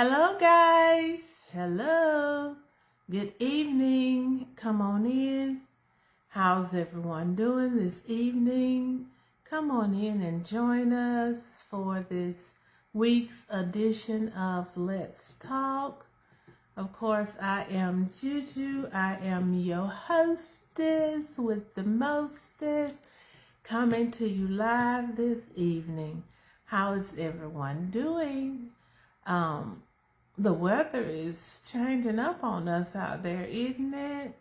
Hello, guys. Hello. Good evening. Come on in. How's everyone doing this evening? Come on in and join us for this week's edition of Let's Talk. Of course, I am Juju. I am your hostess with the mostest, coming to you live this evening. How is everyone doing? The weather is changing up on us out there, isn't it?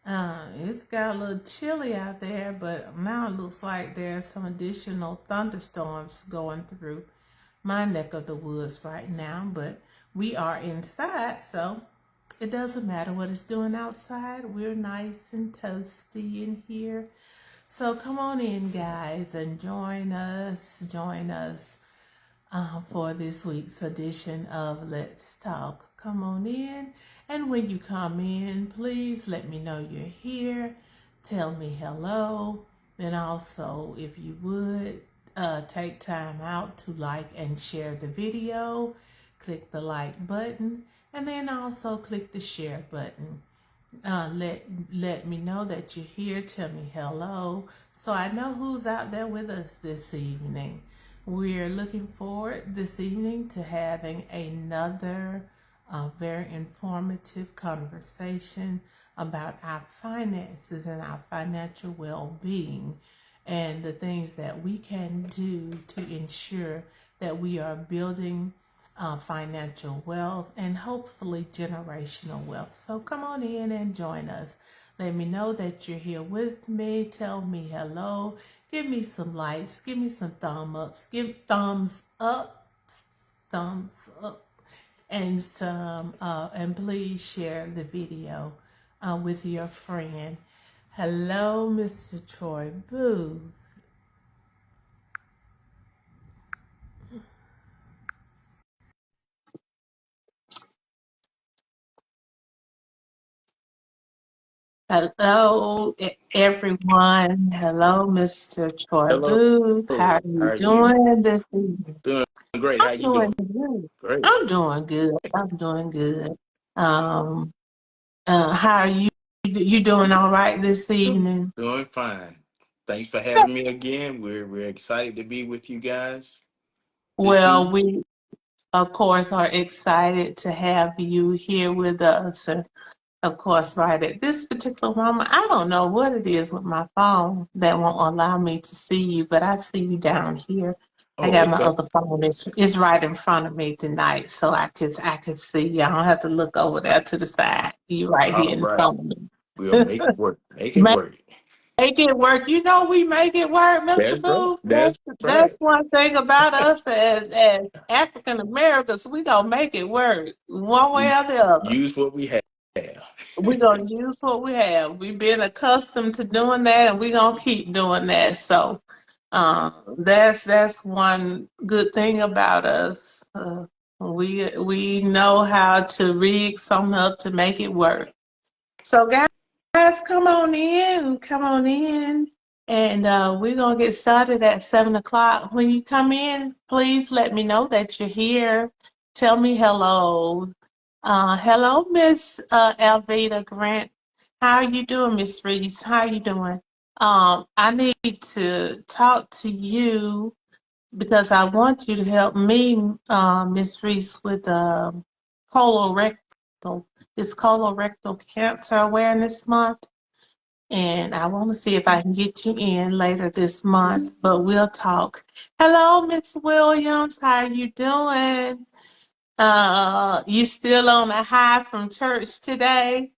It's got a little chilly out there, but now it looks like there's some additional thunderstorms going through my neck of the woods right now. But we are inside, so it doesn't matter what it's doing outside. We're nice and toasty in here. So come on in, guys, and join us. For this week's edition of Let's Talk. Come on in, and when you come in, please let me know you're here. Tell me hello, and also, if you would, take time out to like and share the video. Click the like button, and then also click the share button. Let me know that you're here. Tell me hello, so I know who's out there with us this evening. We're looking forward this evening to having another very informative conversation about our finances and our financial well-being, and the things that we can do to ensure that we are building financial wealth and hopefully generational wealth. So come on in and join us. Let me know that you're here with me. Tell me hello. Give me some likes. Give me some thumbs up, and and please share the video with your friend. Hello, Mr. Troy Booth. Hello, everyone. Hello, Mr. Troy Hello. Booth. How are How you are you? doing this evening? Doing great. How I'm you doing doing? good. Great. I'm doing good. I'm doing good. Um, how are you? You doing all right this evening? Doing fine. Thanks for having me again. We're excited to be with you guys this Well, evening. we, of course, are excited to have you here with us. And of course, right at this particular moment, I don't know what it is with my phone that won't allow me to see you, but I see you down here. I Oh, got my okay. other phone. It's right in front of me tonight, so I can see you. I don't have to look over there to the side. You right here All in right. front of We'll me. make it work. Make it work. Make it work. You know we make it work, Mr. That's right. Booth. That's That's right. one thing about us as African Americans. We gonna make it work one way We or the other. use what we have. We gonna use what we have. We've been accustomed to doing that, and we gonna keep doing that. So, that's one good thing about us. We know how to rig something up to make it work. So, guys, come on in, and we're gonna get started at 7 o'clock. When you come in, please let me know that you're here. Tell me hello. Hello, Miss Alveda Grant. How are you doing, Miss Reese? How are you doing? I need to talk to you because I want you to help me, Miss Reese, with colorectal. It's colorectal cancer awareness month, and I want to see if I can get you in later this month. But we'll talk. Hello, Miss Williams. How are you doing? You still on a high from church today?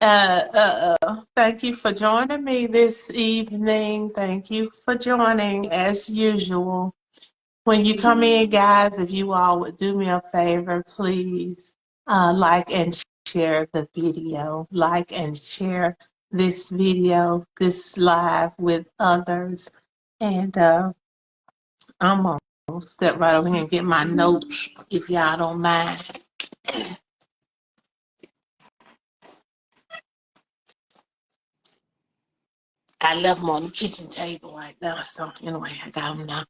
Thank you for joining me this evening. Thank you for joining as usual. When you come in, guys, if you all would do me a favor, please like and share the video. Like and share this video, this live with others. And I'm going to step right over here and get my notes if y'all don't mind. I left them on the kitchen table right now. So anyway, I got them now.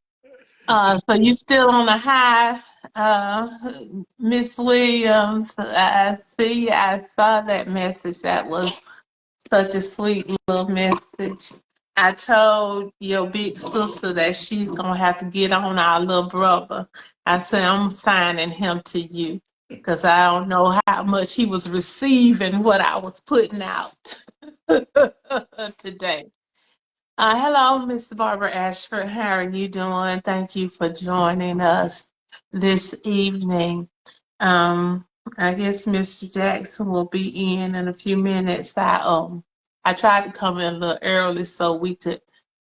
So you still on a high, Miss Williams, I saw that message. That was such a sweet little message. I told your big sister that she's gonna have to get on our little brother. I said I'm signing him to you because I don't know how much he was receiving what I was putting out today. Hello, Miss Barbara Ashford. How are you doing? Thank you for joining us this evening. Um, I guess Mr. Jackson will be in a few minutes. I tried to come in a little early so we could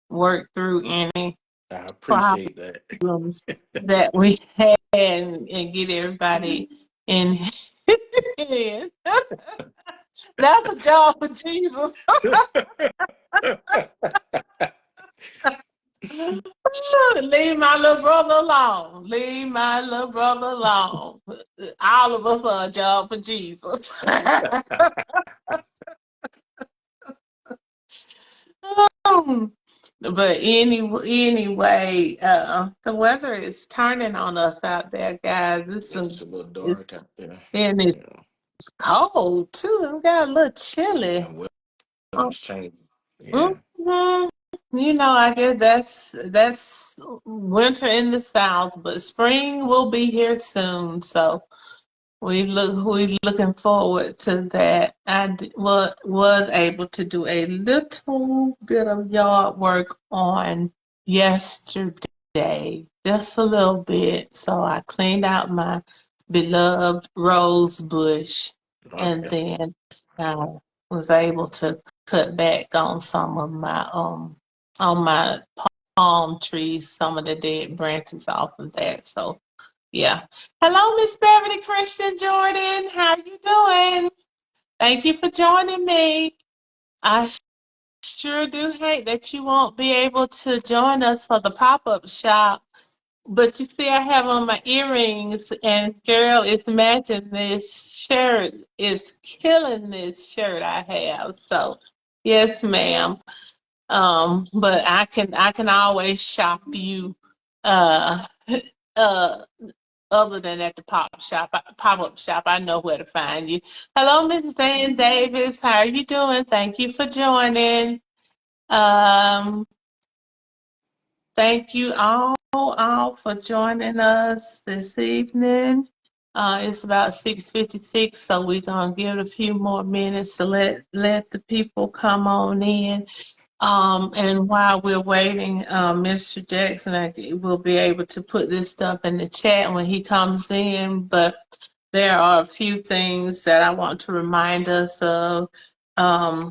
work through any I appreciate that. problems that we had and get everybody in. in. That's a job for Jesus. Leave my little brother alone. Leave my little brother alone. All of us are a job for Jesus. But anyway, the weather is turning on us out there, guys. It's a little It's dark out there. and it's Yeah, cold too. It got a little yeah, chilly. weather's changing. Yeah, Mhm. I guess that's winter in the South, but spring will be here soon. So we looking forward to that. Was able to do a little bit of yard work on yesterday, just a little bit. So I cleaned out my beloved rose bush, and okay. then I was able to cut back on some of my on my palm trees, some of the dead branches off of that. So yeah. Hello, Miss Beverly Christian Jordan. How are you doing? Thank you for joining me. I sure do hate that you won't be able to join us for the pop-up shop. But you see, I have on my earrings, and girl, it's matching this shirt. It's killing this shirt I have. So, yes, ma'am. But I can always shop you uh uh other than at the pop-up shop. I know where to find you. Hello, Mrs. Ann Davis. How are you doing? Thank you for joining. Um, Thank you all for joining us this evening. It's about 6:56, so we're gonna give it a few more minutes to let the people come on in. And while we're waiting, Mr. Jackson will be able to put this stuff in the chat when he comes in. But there are a few things that I want to remind us of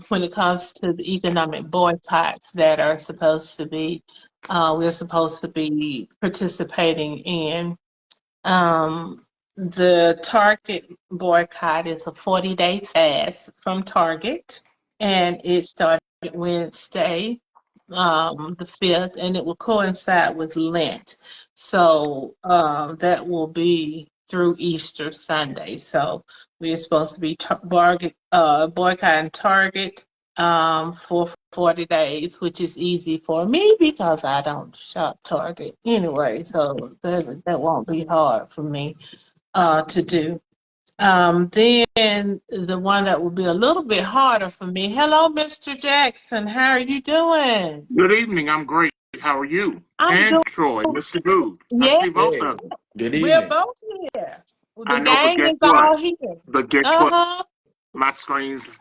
when it comes to the economic boycotts that are we're supposed to be participating in. Um, the Target boycott is a 40-day fast from Target, and it started Wednesday, the 5th, and it will coincide with Lent. So that will be through Easter Sunday. So we're supposed to be boycotting Target for 40 days, which is easy for me because I don't shop Target anyway. So that won't be hard for me to do. Then the one that will be a little bit harder for me. Hello, Mr. Jackson. How are you doing? Good evening. I'm great. How are you? I'm And doing, Troy, Mr. Booth. I yeah, see both Hey, of you. good we're evening. both here. The I know, but gang guess is what? all here. But guess what? Uh-huh. My screens,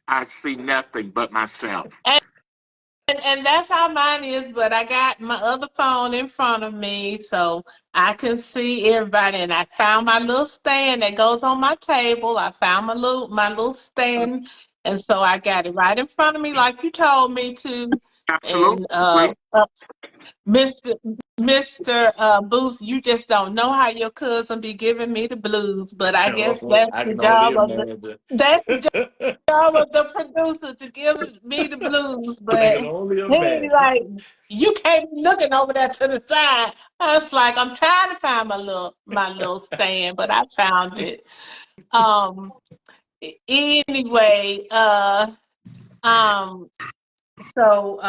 I see nothing but myself. And that's how mine is, but I got my other phone in front of me so I can see everybody. And I found my little stand that goes on my table. I found my little stand, and so I got it right in front of me like you told me to. And Absolutely. Mr. Mr. Booth, you just don't know how your cousin be giving me the blues, but I guess Oh, that's I the can only job of the imagine. that's the I job of the producer to give me the blues. But can only he imagine. like, you can't be looking over there to the side. I was like, I'm trying to find my little stand, but I found it. Um anyway, um So,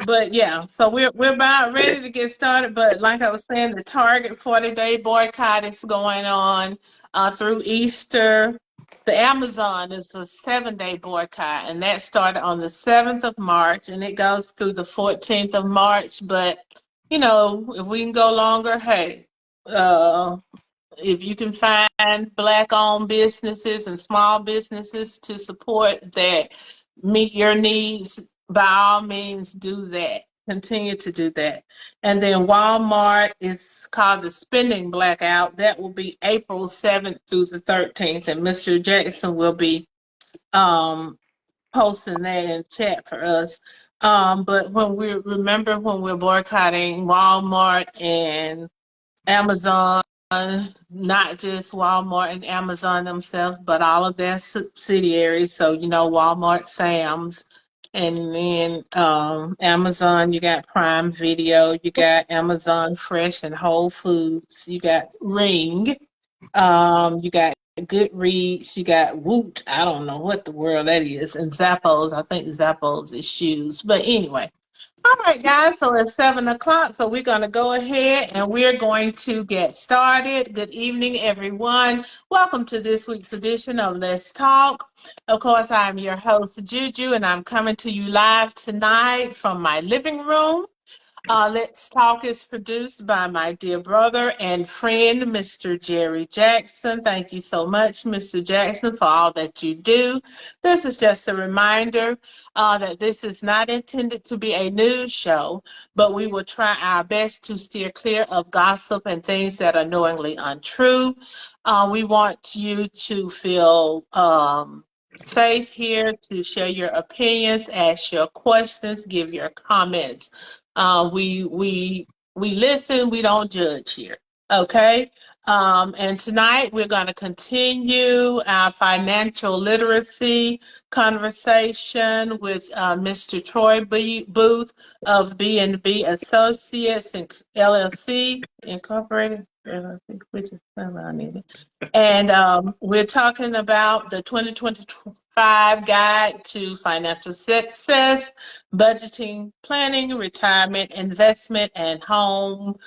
but yeah, so we're about ready to get started. But like I was saying, the Target 40-day boycott is going on through Easter. The Amazon is a 7-day boycott, and that started on the 7th of March, and it goes through the 14th of March. But you know, if we can go longer, hey, uh, if you can find Black-owned businesses and small businesses to support that meet your needs, by all means, do that. Continue to do that. And then Walmart is called the Spending Blackout. That will be April 7th through the 13th. And Mr. Jackson will be um, posting that in chat for us. But when we're boycotting Walmart and Amazon, not just Walmart and Amazon themselves, but all of their subsidiaries. So, you know, Walmart, Sam's, and then Amazon, you got Prime Video, you got Amazon Fresh and Whole Foods, you got Ring, you got Goodreads, you got Woot, I don't know what the world that is, and Zappos, I think Zappos is shoes. But anyway, all right, guys, so it's 7 o'clock, so we're going to go ahead and we're going to get started. Good evening, everyone. Welcome to this week's edition of Let's Talk. Of course, I'm your host, Juju, and I'm coming to you live tonight from my living room. Let's Talk is produced by my dear brother and friend, Mr. Jerry Jackson. Thank you so much, Mr. Jackson, for all that you do. This is just a reminder that this is not intended to be a news show, but we will try our best to steer clear of gossip and things that are knowingly untrue. We want you to feel safe here to share your opinions, ask your questions, give your comments. We listen, we don't judge here. Okay. And tonight we're going to continue our financial literacy conversation with Mr. Troy Booth of B&B Associates and LLC Incorporated, which is I need it. And we're talking about the 2025 Guide to Financial Success, Budgeting, Planning, Retirement, Investment, and Home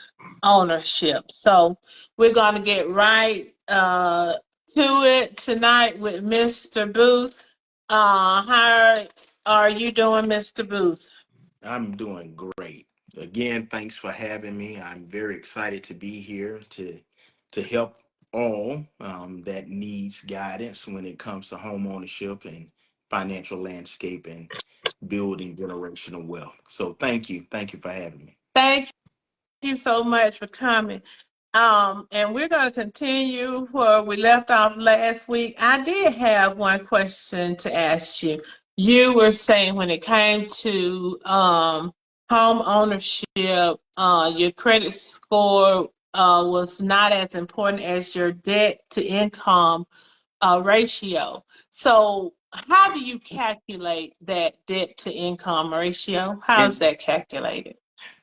Ownership. So we're going to get right to it tonight with Mr. Booth. How are you doing, Mr. Booth? I'm doing great. Again, thanks for having me. I'm very excited to be here to help all that needs guidance when it comes to home ownership and financial landscape and building generational wealth. So thank you for having me. Thank you so much for coming. And we're going to continue where we left off last week. I did have one question to ask you. You were saying when it came to home ownership, your credit score was not as important as your debt to income ratio. So, how do you calculate that debt to income ratio? How is And that calculated?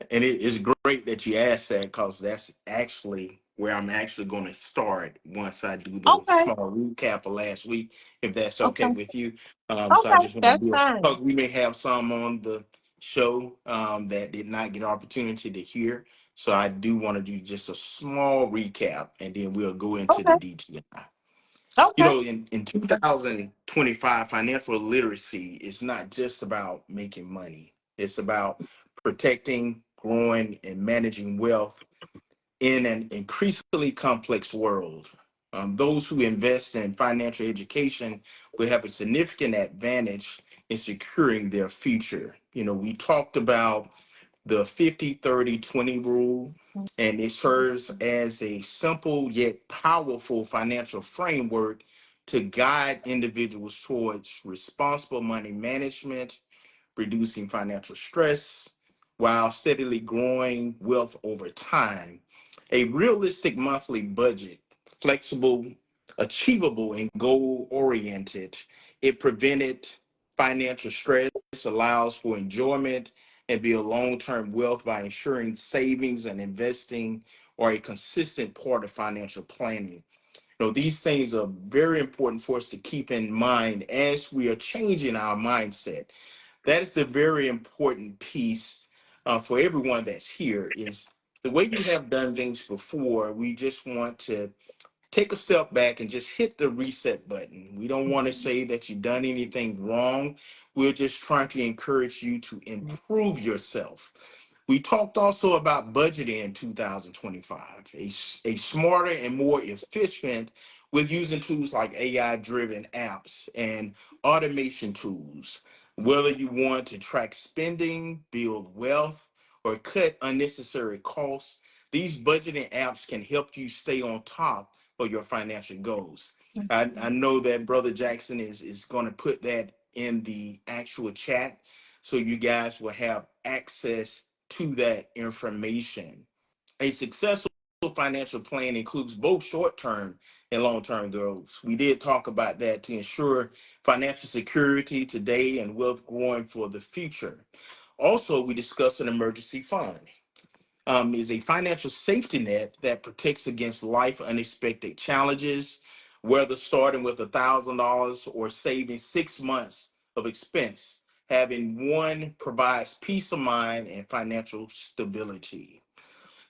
And it is great that you asked that because that's actually where I'm actually going to start once I do the Okay, small recap of last week, if that's okay okay, with you. So I okay, just want to that's do it fine. because we may have some on the show that did not get an opportunity to hear. So I do want to do just a small recap and then we'll go into the Okay, detail. You okay. know, in 2025, financial literacy is not just about making money. It's about protecting, growing, and managing wealth in an increasingly complex world. Those who invest in financial education will have a significant advantage in securing their future. You know, we talked about the 50-30-20 rule, and it serves as a simple yet powerful financial framework to guide individuals towards responsible money management, reducing financial stress, while steadily growing wealth over time. A realistic monthly budget, flexible, achievable, and goal oriented, it prevented financial stress, allows for enjoyment, and build long term wealth by ensuring savings and investing are a consistent part of financial planning. You know, these things are very important for us to keep in mind as we are changing our mindset. That is a very important piece for everyone that's here. Is the way you have done things before. We just want to take a step back and just hit the reset button. We don't want to say that you've done anything wrong. We're just trying to encourage you to improve yourself. We talked also about budgeting in 2025, a smarter and more efficient with using tools like AI driven apps and automation tools. Whether you want to track spending, build wealth, or cut unnecessary costs, these budgeting apps can help you stay on top of your financial goals. I know that Brother Jackson is going to put that in the actual chat so you guys will have access to that information. A successful financial plan includes both short-term and long-term goals. We did talk about that to ensure financial security today and wealth growing for the future. Also, we discussed an emergency fund. Is a financial safety net that protects against life unexpected challenges, whether starting with $1,000 or saving 6 months of expense. Having one provides peace of mind and financial stability.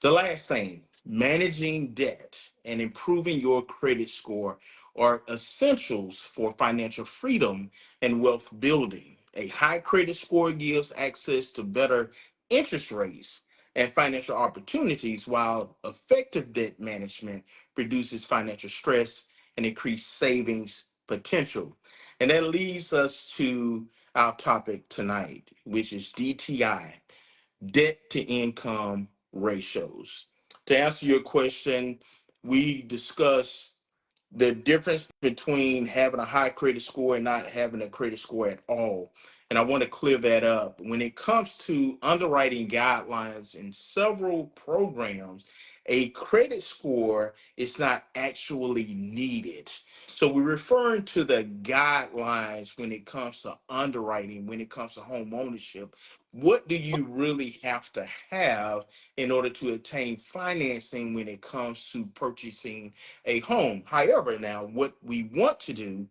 The last thing, managing debt and improving your credit score are essentials for financial freedom and wealth building. A high credit score gives access to better interest rates and financial opportunities, while effective debt management reduces financial stress and increased savings potential. And that leads us to our topic tonight, which is DTI, debt to income ratios. To answer your question, we discussed the difference between having a high credit score and not having a credit score at all. And I want to clear that up. When it comes to underwriting guidelines in several programs, a credit score is not actually needed. So we're referring to the guidelines when it comes to underwriting, when it comes to home ownership. What do you really have to have in order to obtain financing when it comes to purchasing a home? However, now what we want to do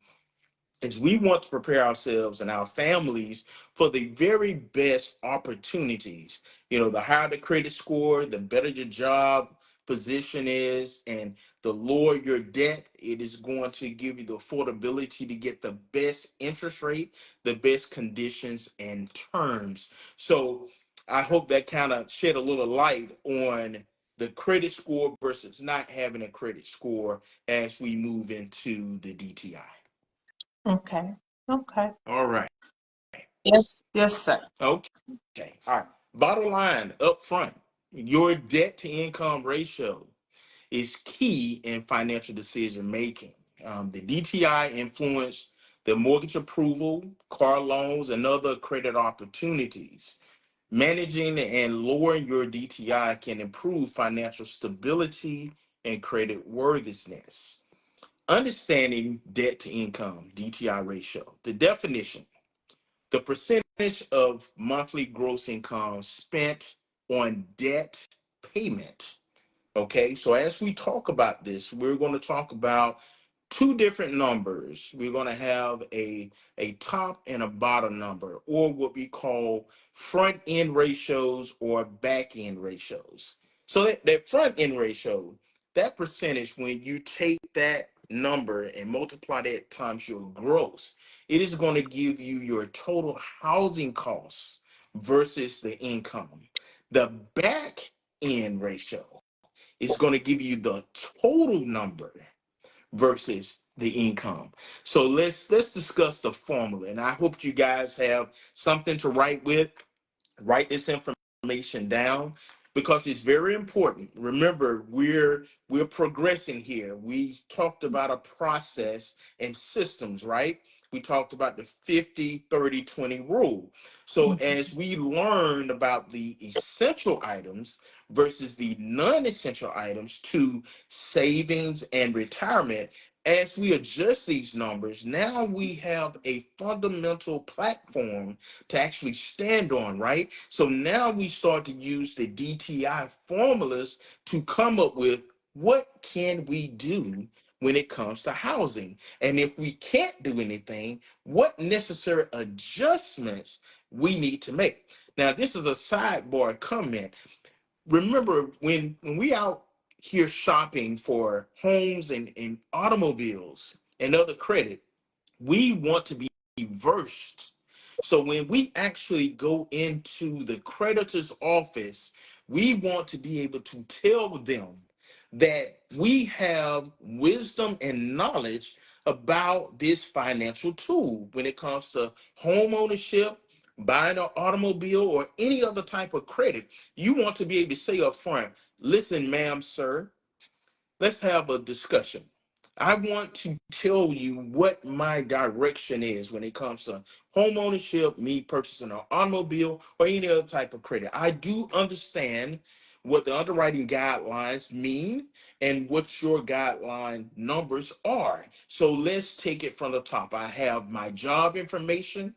is we want to prepare ourselves and our families for the very best opportunities. The higher the credit score, the better your job position is, and the lower your debt, it is going to give you the affordability to get the best interest rate, the best conditions and terms. So I hope that kind of shed a little light on the credit score versus not having a credit score as we move into the DTI. Okay. Okay. All right. Yes. Yes, sir. Okay. All right. Bottom line up front, your debt to income ratio is key in financial decision making. The DTI influence the mortgage approval, car loans, and other credit opportunities. Managing and lowering your DTI can improve financial stability and credit worthiness. Understanding debt to income, DTI ratio. The definition: the percentage of monthly gross income spent on debt payment. Okay, so as we talk about this, we're going to talk about two different numbers. We're going to have a top and a bottom number, or what we call front end ratios or back end ratios. So that front end ratio, that percentage, when you take that number and multiply that times your gross, it is going to give you your total housing costs versus the income. The back end ratio is going to give you the total number versus the income. So let's discuss the formula, and I hope you guys have something to write with. Write this information down because it's very important. Remember, we're progressing here. We talked about a process and systems, right? We talked about the 50-30-20 rule. So as we learn about the essential items versus the non-essential items to savings and retirement, as we adjust these numbers, now we have a fundamental platform to actually stand on, right? So now we start to use the DTI formulas to come up with what can we do when it comes to housing. And if we can't do anything, what necessary adjustments we need to make. Now, this is a sidebar comment. Remember, when we out here shopping for homes and automobiles and other credit, we want to be versed. So when we actually go into the creditor's office, we want to be able to tell them that we have wisdom and knowledge about this financial tool when it comes to home ownership, buying an automobile, or any other type of credit. You want to be able to say up front, listen, ma'am, sir, let's have a discussion. I want to tell you what my direction is when it comes to home ownership, me purchasing an automobile, or any other type of credit. I do understand what the underwriting guidelines mean and what your guideline numbers are. So let's take it from the top. I have my job information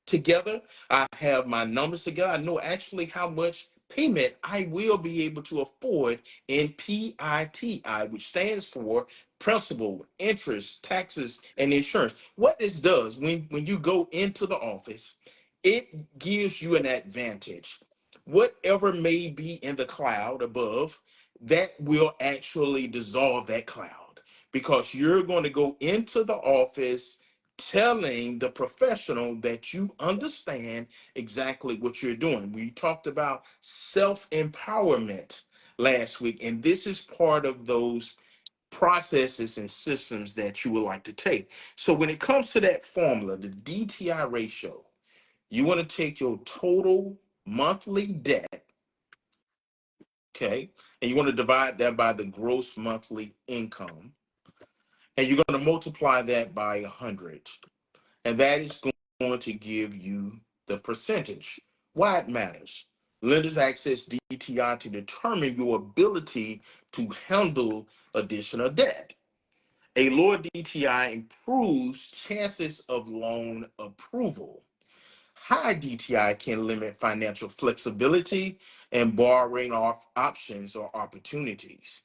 together. I have my numbers together. I know actually how much payment I will be able to afford in PITI, which stands for principal, interest, taxes, and insurance. What this does when you go into the office, it gives you an advantage. Whatever may be in the cloud above, that will actually dissolve that cloud because you're going to go into the office telling the professional that you understand exactly what you're doing. We talked about self-empowerment last week, and this is part of those processes and systems that you would like to take. So when it comes to that formula, the DTI ratio, you want to take your total monthly debt, okay, and you want to divide that by the gross monthly income, and you're going to multiply that by 100. And that is going to give you the percentage. Why it matters. Lenders access DTI to determine your ability to handle additional debt. A lower DTI improves chances of loan approval. High DTI can limit financial flexibility and borrowing options or opportunities.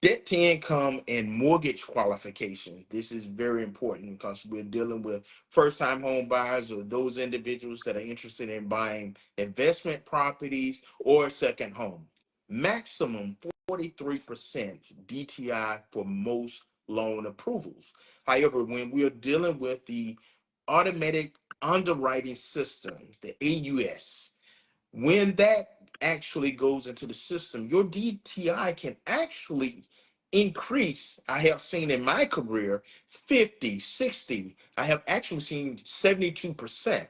Debt to income and mortgage qualification. This is very important because we're dealing with first-time home buyers or those individuals that are interested in buying investment properties or a second home. Maximum 43% DTI for most loan approvals. However, when we're dealing with the automatic underwriting system, the AUS, when that actually goes into the system, your DTI can actually increase. I have seen in my career 50, 60. I have actually seen 72%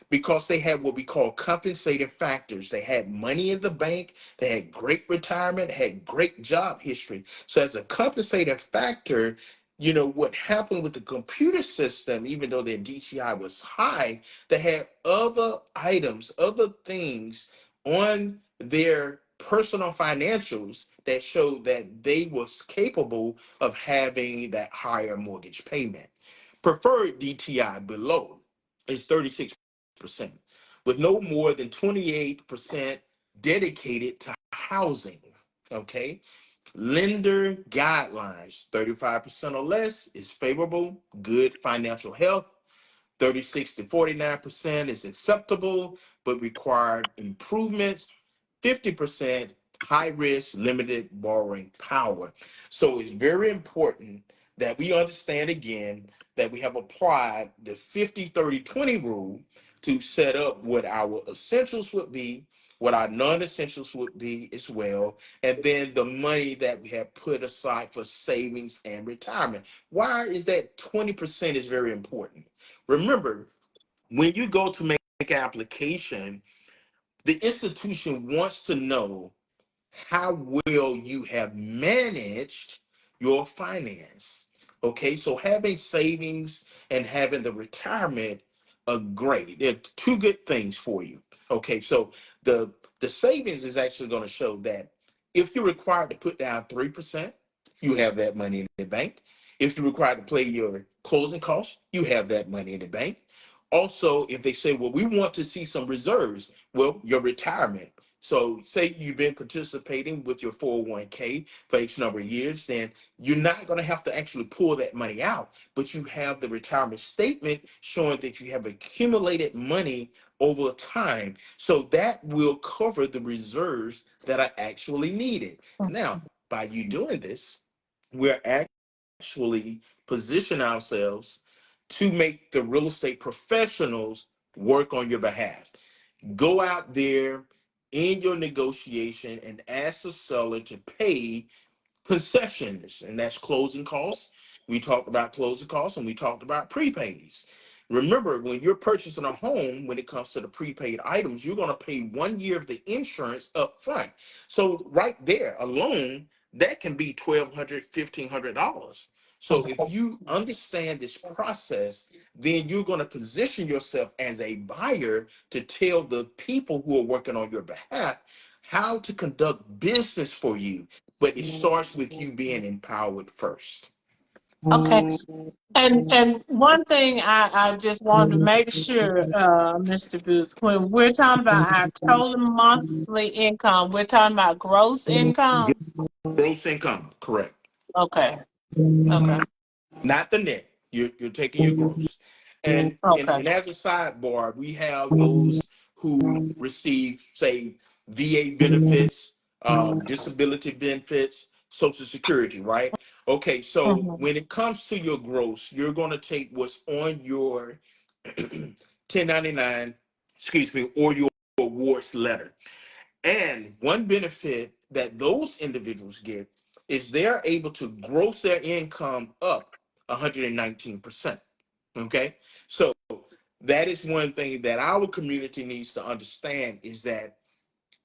because they had what we call compensating factors. They had money in the bank, they had great retirement, had great job history. So as a compensating factor, you know, what happened with the computer system, even though their DTI was high, they had other items, other things on their personal financials that showed that they was capable of having that higher mortgage payment. Preferred DTI below is 36%, with no more than 28% dedicated to housing. Okay. Lender guidelines, 35% or less is favorable, good financial health. 36 to 49% is acceptable, but required improvements. 50% high risk, limited borrowing power. So it's very important that we understand again that we have applied the 50-30-20 rule to set up what our essentials would be, what our non-essentials would be as well, and then the money that we have put aside for savings and retirement. Why is that 20% is very important? Remember, when you go to make an application, the institution wants to know how well you have managed your finance. Okay, so having savings and having the retirement are great. They're two good things for you. Okay, so the savings is actually going to show that if you're required to put down 3%, you have that money in the bank. If you're required to pay your closing costs, you have that money in the bank. Also, if they say, well, we want to see some reserves, well, your retirement. So say you've been participating with your 401k for X number of years, then you're not going to have to actually pull that money out, but you have the retirement statement showing that you have accumulated money over time. So that will cover the reserves that are actually needed. Now, by you doing this, we're actually position ourselves to make the real estate professionals work on your behalf. Go out there in your negotiation and ask the seller to pay concessions, and that's closing costs. We talked about closing costs and we talked about prepays. Remember, when you're purchasing a home, when it comes to the prepaid items, you're going to pay 1 year of the insurance up front. So right there alone, that can be $1,200, $1,500. So if you understand this process, then you're going to position yourself as a buyer to tell the people who are working on your behalf how to conduct business for you, but it starts with you being empowered first. Okay. And one thing I just wanted to make sure, Mr. Booth, when we're talking about our total monthly income, we're talking about gross income. Gross income, correct. Okay. Okay. Not the net. You're taking your gross. And Okay. as a sidebar, we have those who receive, say, VA benefits, disability benefits, Social Security, right? Okay, so Mhm. when it comes to your gross, you're going to take what's on your 1099, excuse me, or your awards letter. And one benefit that those individuals get is they're able to gross their income up 119%. Okay. So that is one thing that our community needs to understand, is that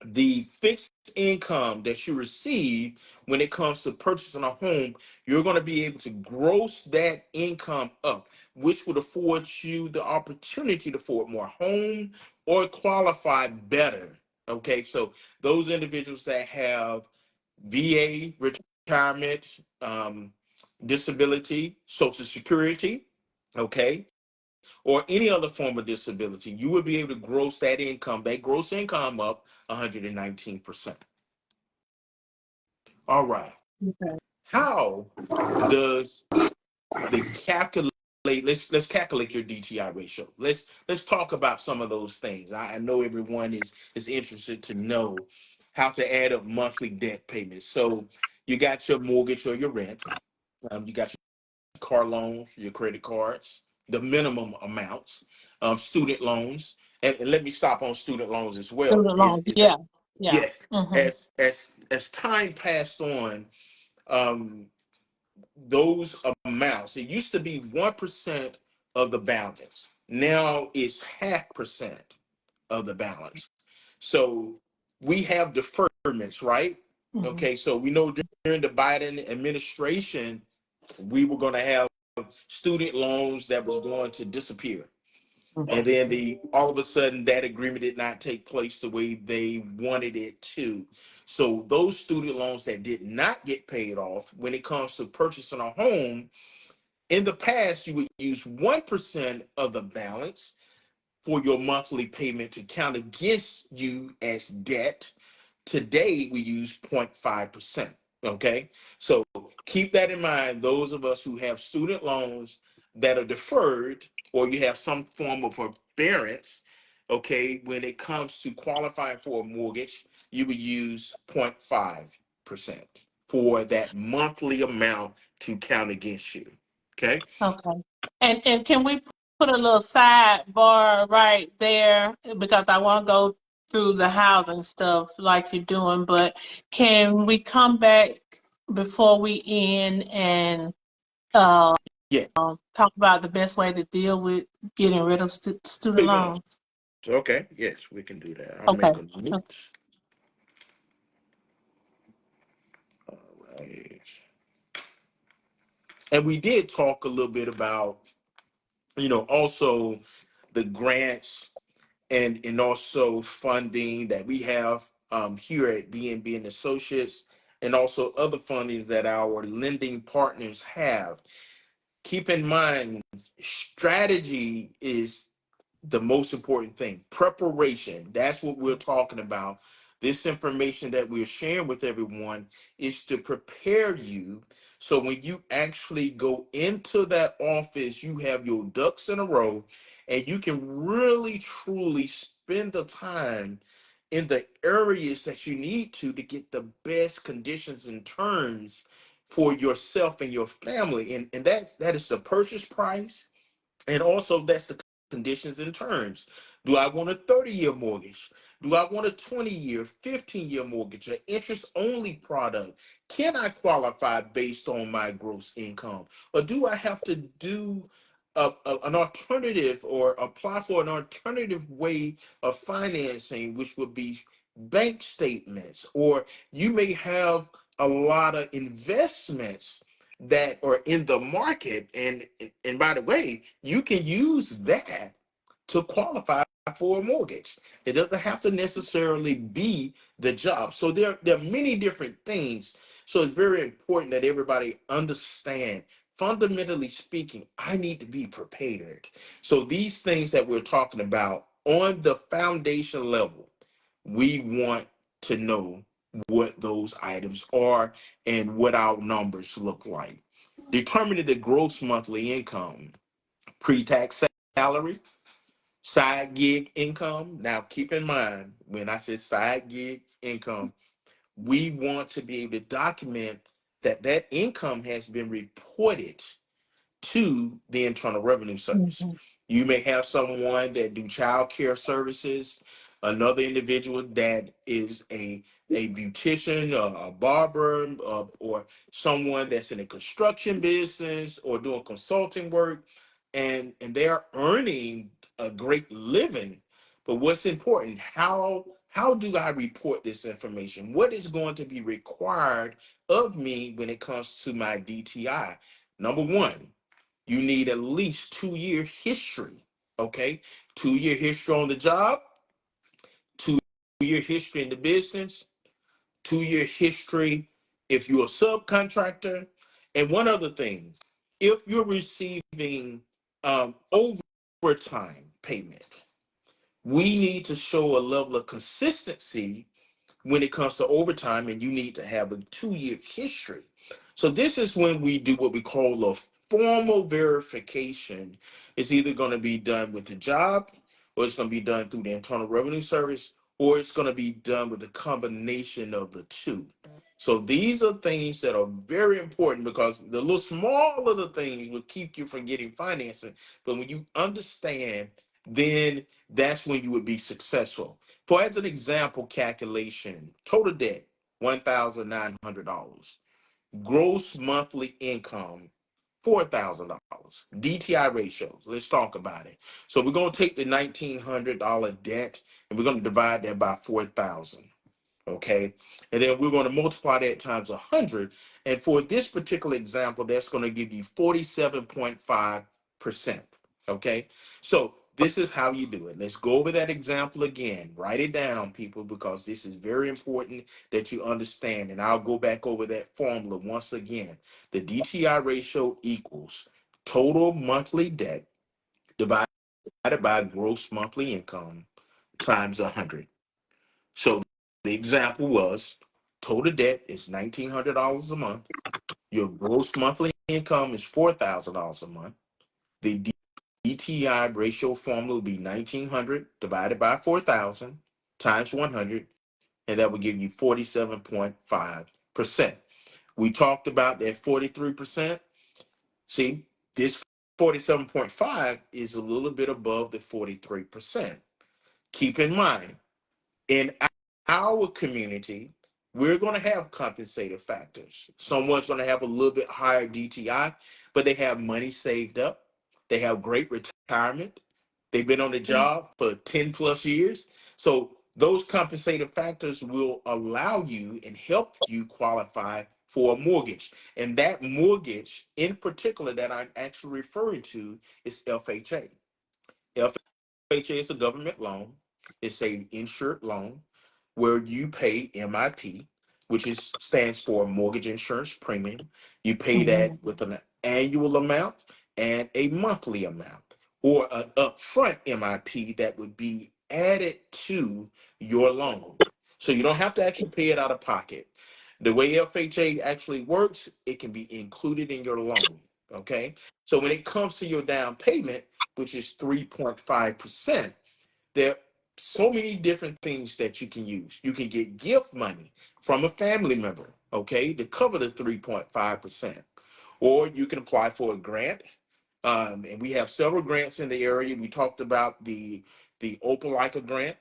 the fixed income that you receive when it comes to purchasing a home, you're going to be able to gross that income up, which would afford you the opportunity to afford more home or qualify better. Okay, so those individuals that have VA, retirement, disability, Social Security, okay, or any other form of disability, you would be able to gross that income, that gross income up 119%. All right. Okay. How does the calculate let's calculate your DTI ratio. Let's talk about some of those things. I know everyone is interested to know how to add up monthly debt payments. So you got your mortgage or your rent, you got car loans, your credit cards, the minimum amounts, student loans, and let me stop on student loans as well. Student Is loans. is that Yeah. Yeah. yes? Mm-hmm. As time passed on, um, those amounts, it used to be 1% of the balance. Now it's 0.5% of the balance. So we have deferments, right? Mm-hmm. Okay, so we know during the Biden administration, we were going to have student loans that was going to disappear. And then the all of a sudden that agreement did not take place the way they wanted it to. So those student loans that did not get paid off, when it comes to purchasing a home, in the past you would use 1% of the balance for your monthly payment to count against you as debt. Today, we use 0.5%. Okay. So keep that in mind. Those of us who have student loans that are deferred, or you have some form of forbearance, okay, when it comes to qualifying for a mortgage, you would use 0.5% for that monthly amount to count against you. Okay. Okay. And can we put a little sidebar right there, because I want to go through the housing stuff like you're doing, but can we come back before we end and uh, Yeah. talk about the best way to deal with getting rid of student Student loans. loans? Okay. Yes, we can do that. I'll Okay. make a note. All right. And we did talk a little bit about, also the grants and also funding that we have here at BNB and Associates, and also other fundings that our lending partners have. Keep in mind, strategy is the most important thing. Preparation, that's what we're talking about. This information that we're sharing with everyone is to prepare you, so when you actually go into that office, you have your ducks in a row and you can really truly spend the time in the areas that you need to get the best conditions and terms for yourself and your family. And that is the purchase price, and also that's the conditions and terms. Do I want a 30-year mortgage? Do I want a 20-year, 15-year mortgage, an interest-only product? Can I qualify based on my gross income? Or do I have to do an alternative or apply for an alternative way of financing, which would be bank statements? Or you may have a lot of investments that are in the market, and by the way, you can use that to qualify for a mortgage. It doesn't have to necessarily be the job. So there are many different things. So it's very important that everybody understand, fundamentally speaking, I need to be prepared. So these things that we're talking about on the foundation level, we want to know what those items are and what our numbers look like. Determining the gross monthly income, pre-tax salary, side gig income. Now, keep in mind, when I say side gig income, we want to be able to document that that income has been reported to the Internal Revenue Service. Mhm. You may have someone that do child care services, another individual that is a beautician, a barber, or someone that's in a construction business or doing consulting work, and they're earning a great living. But what's important? How do I report this information? What is going to be required of me when it comes to my DTI? Number one, you need at least 2 year history. Okay, 2 year history on the job, 2 year history in the business, 2 year history if you're a subcontractor. And one other thing, if you're receiving overtime payment, we need to show a level of consistency when it comes to overtime, and you need to have a 2 year history. So this is when we do what we call a formal verification. It's either going to be done with the job, or it's going to be done through the Internal Revenue Service, or it's going to be done with a combination of the two. So these are things that are very important, because the little small of the things will keep you from getting financing. But when you understand, then that's when you would be successful. For as an example calculation, total debt, $1,900. Gross monthly income, $4,000. DTI ratios, let's talk about it. So we're going to take the $1,900 debt and we're going to divide that by 4,000. Okay, and then we're going to multiply that times 100, and for this particular example, that's going to give you 47.5%. Okay, so this is how you do it. Let's go over that example again. Write it down, people, because this is very important that you understand, and I'll go back over that formula once again. The DTI ratio equals total monthly debt divided by gross monthly income times 100. So the example was total debt is $1,900 a month. Your gross monthly income is $4,000 a month. The DTI ratio formula will be 1,900 divided by 4,000 times 100, and that will give you 47.5%. We talked about that 43%. See, this 47.5 is a little bit above the 43%. Keep in mind, in our community, we're going to have compensated factors. Someone's going to have a little bit higher DTI, but they have money saved up. They have great retirement. They've been on the job for 10 plus years. So those compensated factors will allow you and help you qualify for a mortgage. And that mortgage in particular that I'm actually referring to is FHA. FHA is a government loan. It's a insured loan where you pay MIP, which stands for mortgage insurance premium. You pay that Mhm. with an annual amount and a monthly amount, or an upfront MIP that would be added to your loan. So you don't have to actually pay it out of pocket. The way FHA actually works, it can be included in your loan. Okay. So when it comes to your down payment, which is 3.5%, there are so many different things that you can use. You can get gift money from a family member, okay, to cover the 3.5%. Or you can apply for a grant. And we have several grants in the area. We talked about the Opelika grant,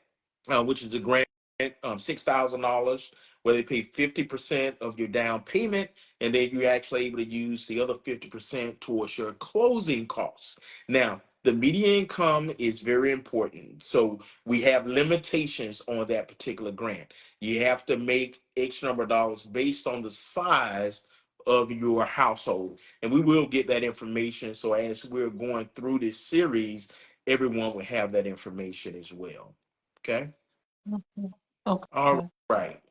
which is a grant, $6,000, where they pay 50% of your down payment, and then you're actually able to use the other 50% towards your closing costs. Now, the median income is very important. So we have limitations on that particular grant. You have to make X number of dollars based on the size of your household. And we will get that information. So as we're going through this series, everyone will have that information as well. Okay. Mhm. Okay. All right.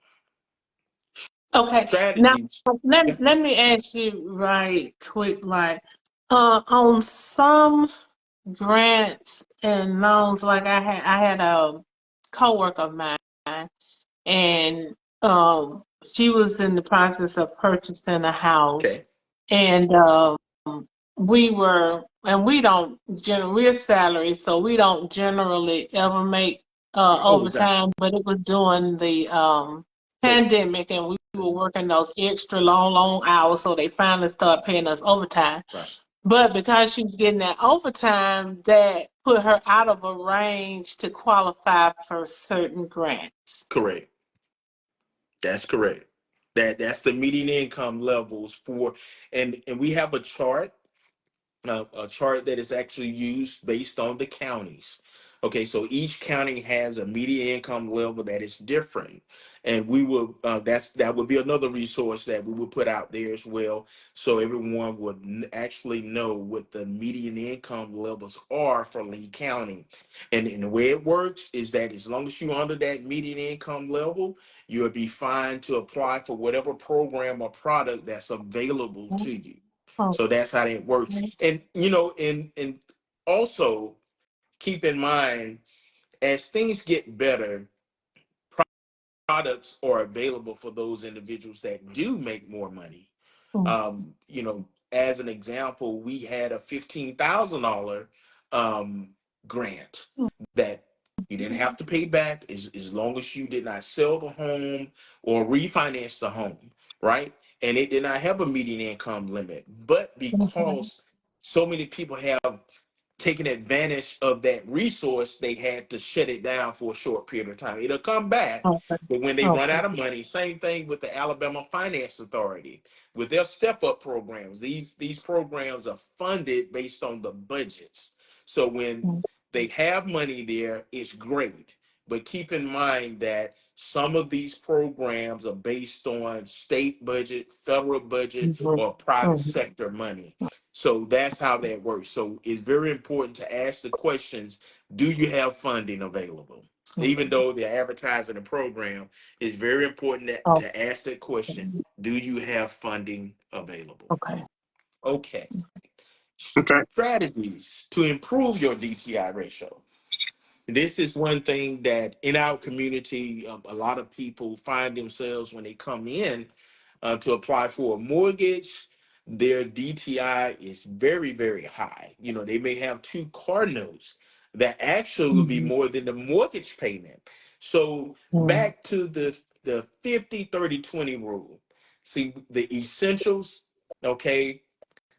Okay. Now Strategies. Yeah. let me ask you right quick, like on some grants and loans, like I had a coworker of mine, and she was in the process of purchasing a house, Okay. and we don't we're salary, so we don't generally ever make Overtime. overtime, but it was during the COVID. pandemic, and we were working those extra long hours, so they finally started paying us overtime. Right. But because she was getting that overtime, that put her out of a range to qualify for certain grants. Correct. That's correct. That's the median income levels for, and we have a chart that is actually used based on the counties. Okay, so each county has a median income level that is different, and we will that would be another resource that we will put out there as well, so everyone would actually know what the median income levels are for Lee County. And the way it works is that as long as you're under that median income level, you'll be fine to apply for whatever program or product that's available to you. So that's how it works. And and also keep in mind, as things get better, products are available for those individuals that do make more money. As an example, we had a $15,000 grant that you didn't have to pay back as long as you did not sell the home or refinance the home, right? And it did not have a median income limit. But because so many people have taking advantage of that resource, they had to shut it down for a short period of time. It'll come back, Okay. but when they run Okay. out of money, same thing with the Alabama Finance Authority with their step up programs. These programs are funded based on the budgets. So when they have money there, it's great. But keep in mind that some of these programs are based on state budget, federal budget, Mhm. or private Mhm. sector money. So that's how that works. So it's very important to ask the questions, do you have funding available? Even though they're advertising a program, it's very important Oh, to ask that question, do you have funding available? okay. Okay. Okay. Strategies to improve your DTI ratio. This is one thing that in our community, a lot of people find themselves when they come in to apply for a mortgage. Their DTI is very, very high. They may have two car notes that actually will be Mhm. more than the mortgage payment. So Mhm. back to the 50-30-20 rule. See, the essentials, okay,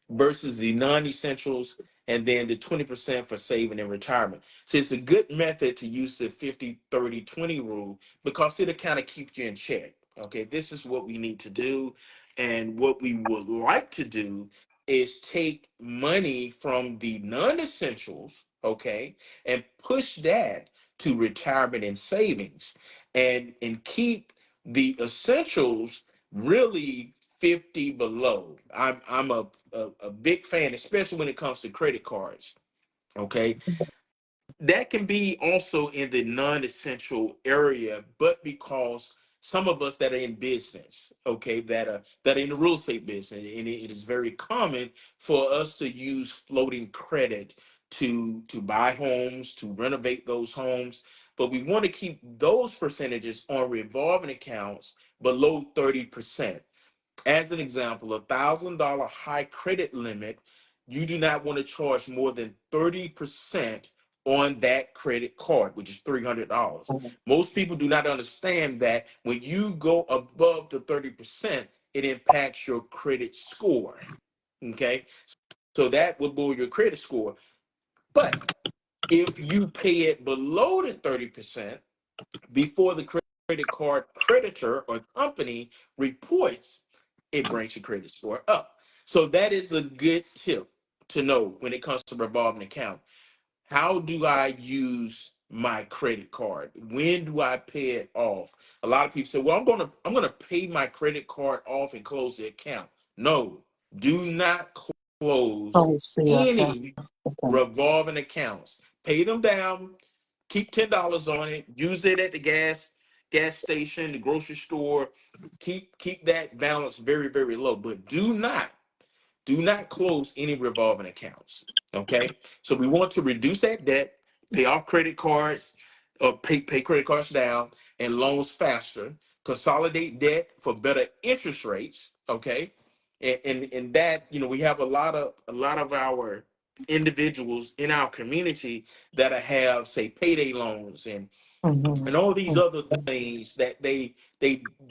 versus the non-essentials, and then the 20% for saving and retirement. So it's a good method to use the 50-30-20 rule because it'll kind of keep you in check. Okay, this is what we need to do. And what we would like to do is take money from the non-essentials, okay, and push that to retirement and savings, and keep the essentials really 50 below. I'm a big fan, especially when it comes to credit cards. Okay. That can be also in the non-essential area, but because some of us that are in business, okay, that are in the real estate business, and it is very common for us to use floating credit to buy homes, to renovate those homes. But we want to keep those percentages on revolving accounts below 30%. As an example, $1,000 high credit limit, you do not want to charge more than 30% on that credit card, which is $300. Most people do not understand that when you go above the 30%, it impacts your credit score. Okay, so that would lower your credit score. But if you pay it below the 30% before the credit card creditor or company reports, it brings your credit score up. So that is a good tip to know when it comes to revolving account. How do I use my credit card? When do I pay it off? A lot of people say, "Well, I'm gonna pay my credit card off and close the account." No, do not close Oh, see, okay. any revolving accounts. Pay them down, keep $10 on it, use it at the gas station, the grocery store. Keep that balance very, very low. But do not close any revolving accounts. Okay, so we want to reduce that debt, pay off credit cards, or pay credit cards down and loans faster, consolidate debt for better interest rates. Okay, and that, we have a lot of our individuals in our community that have, say, payday loans and all these other things that they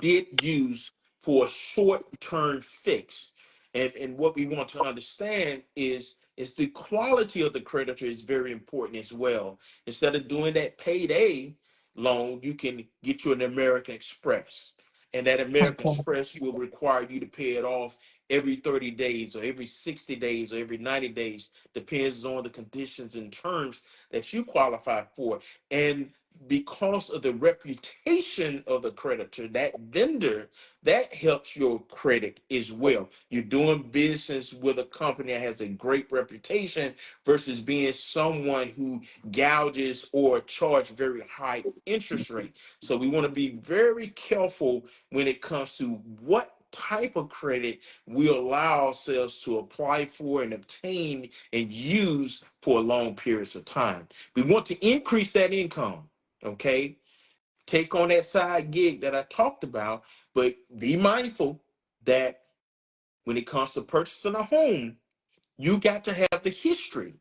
did use for a short-term fix. And what we want to understand is the quality of the creditor is very important as well. Instead of doing that payday loan, you can get you an American Express. And that American Express will require you to pay it off every 30 days or every 60 days or every 90 days, depends on the conditions and terms that you qualify for. And because of the reputation of the creditor, that vendor, that helps your credit as well. You're doing business with a company that has a great reputation versus being someone who gouges or charge very high interest rate. So we want to be very careful when it comes to what type of credit we allow ourselves to apply for and obtain and use for long periods of time. We want to increase that income. Okay, take on that side gig that I talked about, but be mindful that when it comes to purchasing a home, you got to have the history.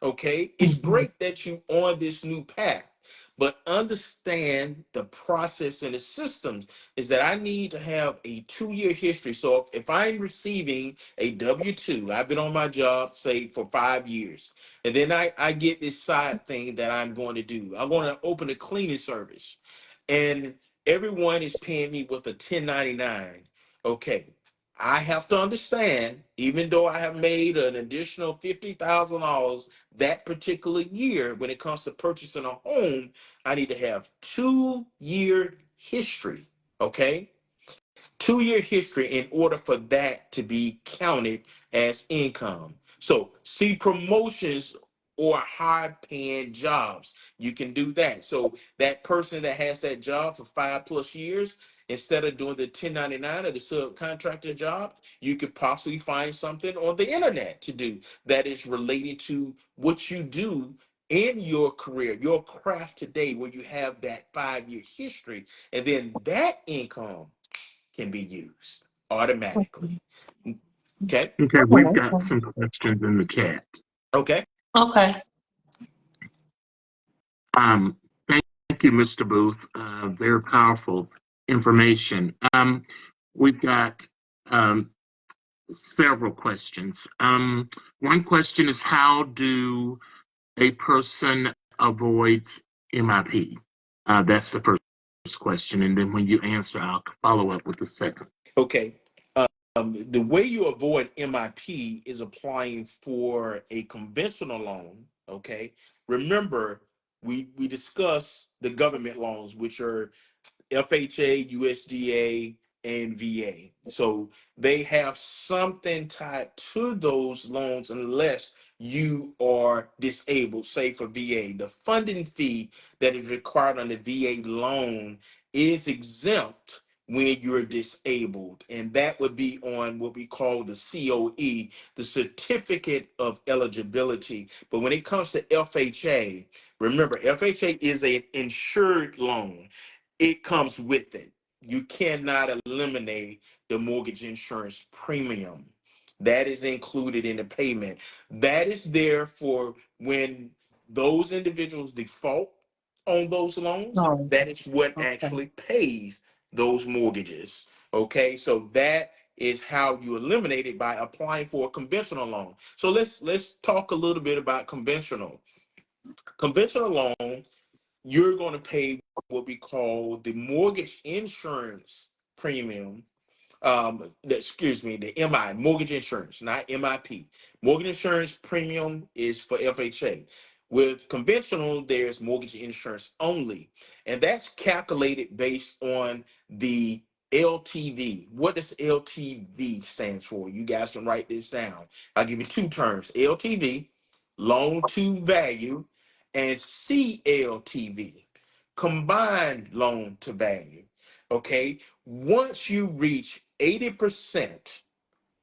Okay, it's great that you on this new path, but understand the process and the systems is that I need to have a 2-year history. So if I'm receiving a W-2, I've been on my job, say, for 5 years, and then I get this side thing that I'm going to do. I'm going to open a cleaning service, and everyone is paying me with a 1099. Okay, I have to understand, even though I have made an additional $50,000 that particular year, when it comes to purchasing a home, I need to have 2-year history. Okay, 2-year history in order for that to be counted as income. So see promotions or high paying jobs. You can do that. So that person that has that job for 5+ years, instead of doing the 1099 or the subcontractor job, you could possibly find something on the internet to do that is related to what you do in your career, your craft today, where you have that 5-year history, and then that income can be used automatically. Okay. Okay, we've got some questions in the chat. Okay. Okay. Thank you, Mr. Booth. Very powerful information. We've got several questions. One question is, how do a person avoid MIP? That's the first question, and then when you answer, I'll follow up with the second. Okay. The way you avoid MIP is applying for a conventional loan. Okay. Remember, we discussed the government loans, which are FHA, USDA, and VA. So they have something tied to those loans unless you are disabled. Say for VA, the funding fee that is required on the VA loan is exempt when you're disabled, and that would be on what we call the COE, the certificate of eligibility. But when it comes to FHA, remember, FHA is an insured loan. It comes with it. you cannot eliminate the mortgage insurance premium. That is included in the payment. That is there for when those individuals default on those loans. Oh, That is what okay. actually pays those mortgages. Okay, so that is how you eliminate it by applying for a conventional loan. So let's talk a little bit about conventional. Conventional loan, you're going to pay what we call the mortgage insurance premium. Excuse me, the MI, mortgage insurance, not MIP. Mortgage insurance premium is for FHA. With conventional, there's mortgage insurance only, and that's calculated based on the LTV. What does LTV stands for? You guys can write this down. I'll give you two terms: LTV, loan to value, and CLTV, combined loan to value. Okay, once you reach 80%,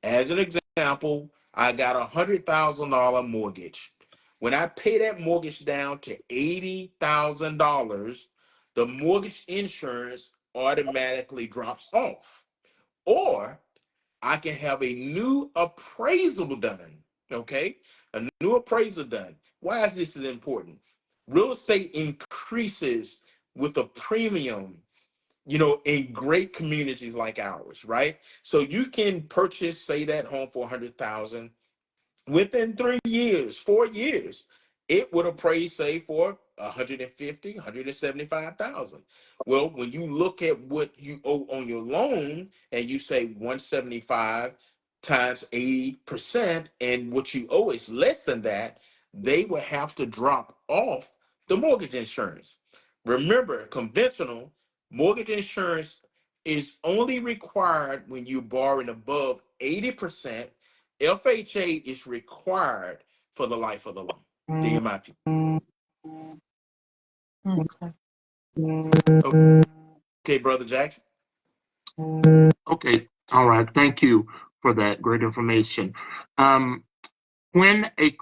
as an example, I got $100,000 mortgage. When I pay that mortgage down to $80,000, the mortgage insurance automatically drops off. Or I can have a new appraisal done. Okay, a new appraisal done. Why is this important? Real estate increases with a premium, in great communities like ours, right? So you can purchase, say, that home for 100,000. Within 3 years, 4 years, it would appraise, say, for 150, 175,000. Well, when you look at what you owe on your loan and you say 175 times 80%, and what you owe is less than that, they will have to drop off the mortgage insurance. Remember, conventional mortgage insurance is only required when you're borrowing above 80%. FHA is required for the life of the loan, the MIP. Okay. Okay, Brother Jackson. Okay, all right. Thank you for that great information. When a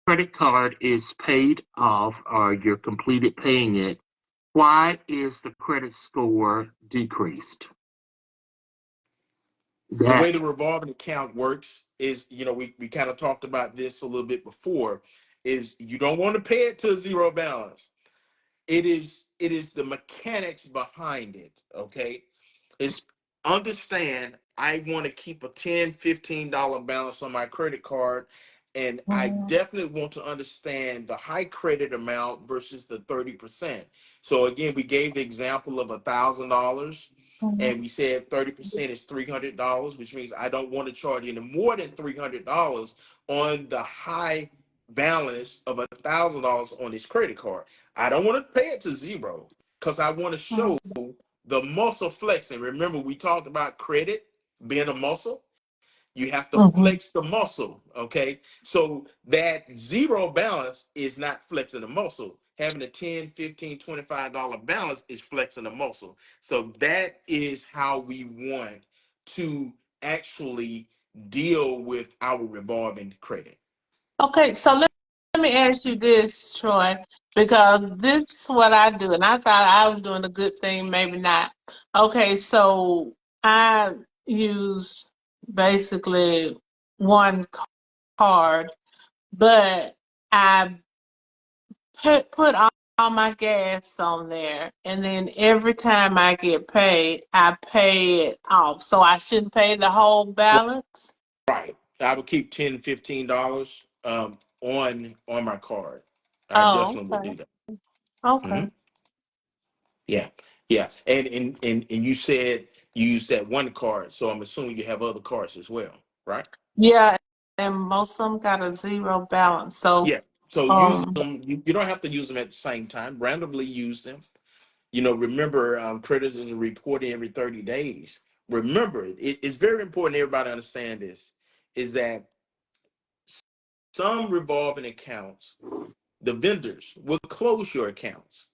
credit card is paid off or you're completed paying it, why is the credit score decreased? The way That the revolving account works is, we kind of talked about this a little bit before, is you don't want to pay it to a zero balance. It is the mechanics behind it. Okay, is understand I want to keep a $10, $15 balance on my credit card, and I definitely want to understand the high credit amount versus the 30%. So again, we gave the example of $1,000, and we said 30% is $300, which means I don't want to charge any more than $300 on the high balance of $1,000 on this credit card. I don't want to pay it to zero because I want to show the muscle flexing. Remember, we talked about credit being a muscle. You have to Mm-hmm. flex the muscle. Okay. So that zero balance is not flexing the muscle. Having a $10, $15, $25 balance is flexing the muscle. So that is how we want to actually deal with our revolving credit. Okay, so let me ask you this, Troy, because this is what I do, and I thought I was doing a good thing, maybe not. Okay, so I use basically one card, but I put all my gas on there, and then every time I get paid, I pay it off. So I shouldn't pay the whole balance? Right. I would keep $10, $15 on my card. I Oh, definitely would okay. do that. Okay. Mhm. Yeah. Yeah. And you said you used that one card, so I'm assuming you have other cards as well, right? Yeah, and most of them got a zero balance. So, Yeah. So use um, them. You don't have to use them at the same time. Randomly use them. Remember, creditors are reporting every 30 days. Remember, it's very important everybody understand this, is that some revolving accounts, the vendors will close your accounts.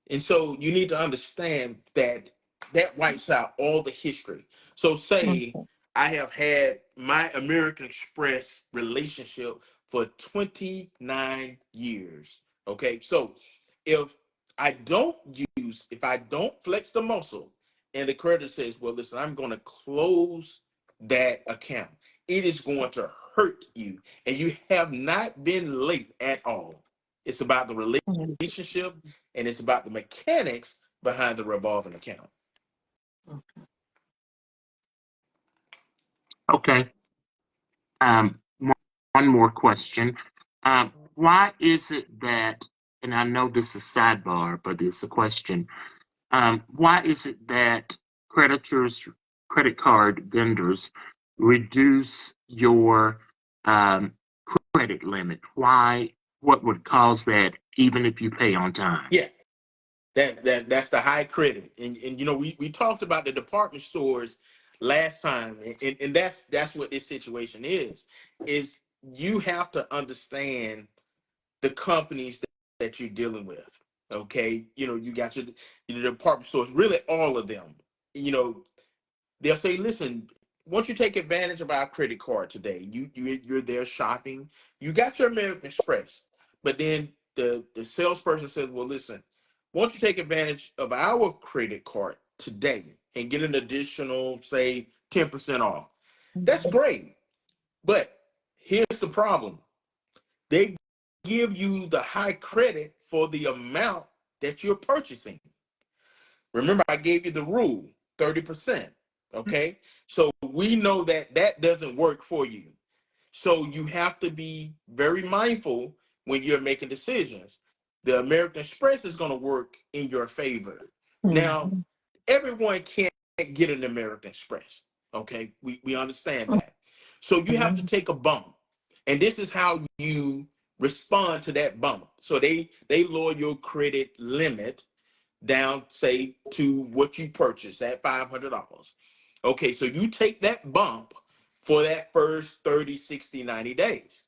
And so you need to understand that that wipes out all the history. So say okay. I have had my American Express relationship for 29 years. Okay. So if if I don't flex the muscle and the creditor says, well, listen, I'm going to close that account, it is going to hurt you. And you have not been late at all. It's about the relationship and it's about the mechanics behind the revolving account. Okay. One more question. Why is it that, and I know this is sidebar, but it's a question. Why is it that creditors, credit card vendors reduce your credit limit? Why? What would cause that, even if you pay on time? Yeah, that's the high credit. And you know, we talked about the department stores last time, and that's what this situation is you have to understand the companies that you're dealing with. Okay, you know, you got your department stores, really all of them. You know, they'll say, listen, once you take advantage of our credit card today, you're there shopping, you got your American Express, but then the salesperson says, well, listen, once you take advantage of our credit card today and get an additional, say, 10% off, that's great. But here's the problem. They give you the high credit for the amount that you're purchasing. Remember, I gave you the rule, 30%. Okay. So we know that that doesn't work for you. So you have to be very mindful when you're making decisions. The American Express is going to work in your favor. Now, everyone can't get an American Express. Okay. We understand that. So you have to take a bump. And this is how you respond to that bump. So they lower your credit limit down, say, to what you purchased at $500. Okay, so you take that bump for that first 30, 60, 90 days.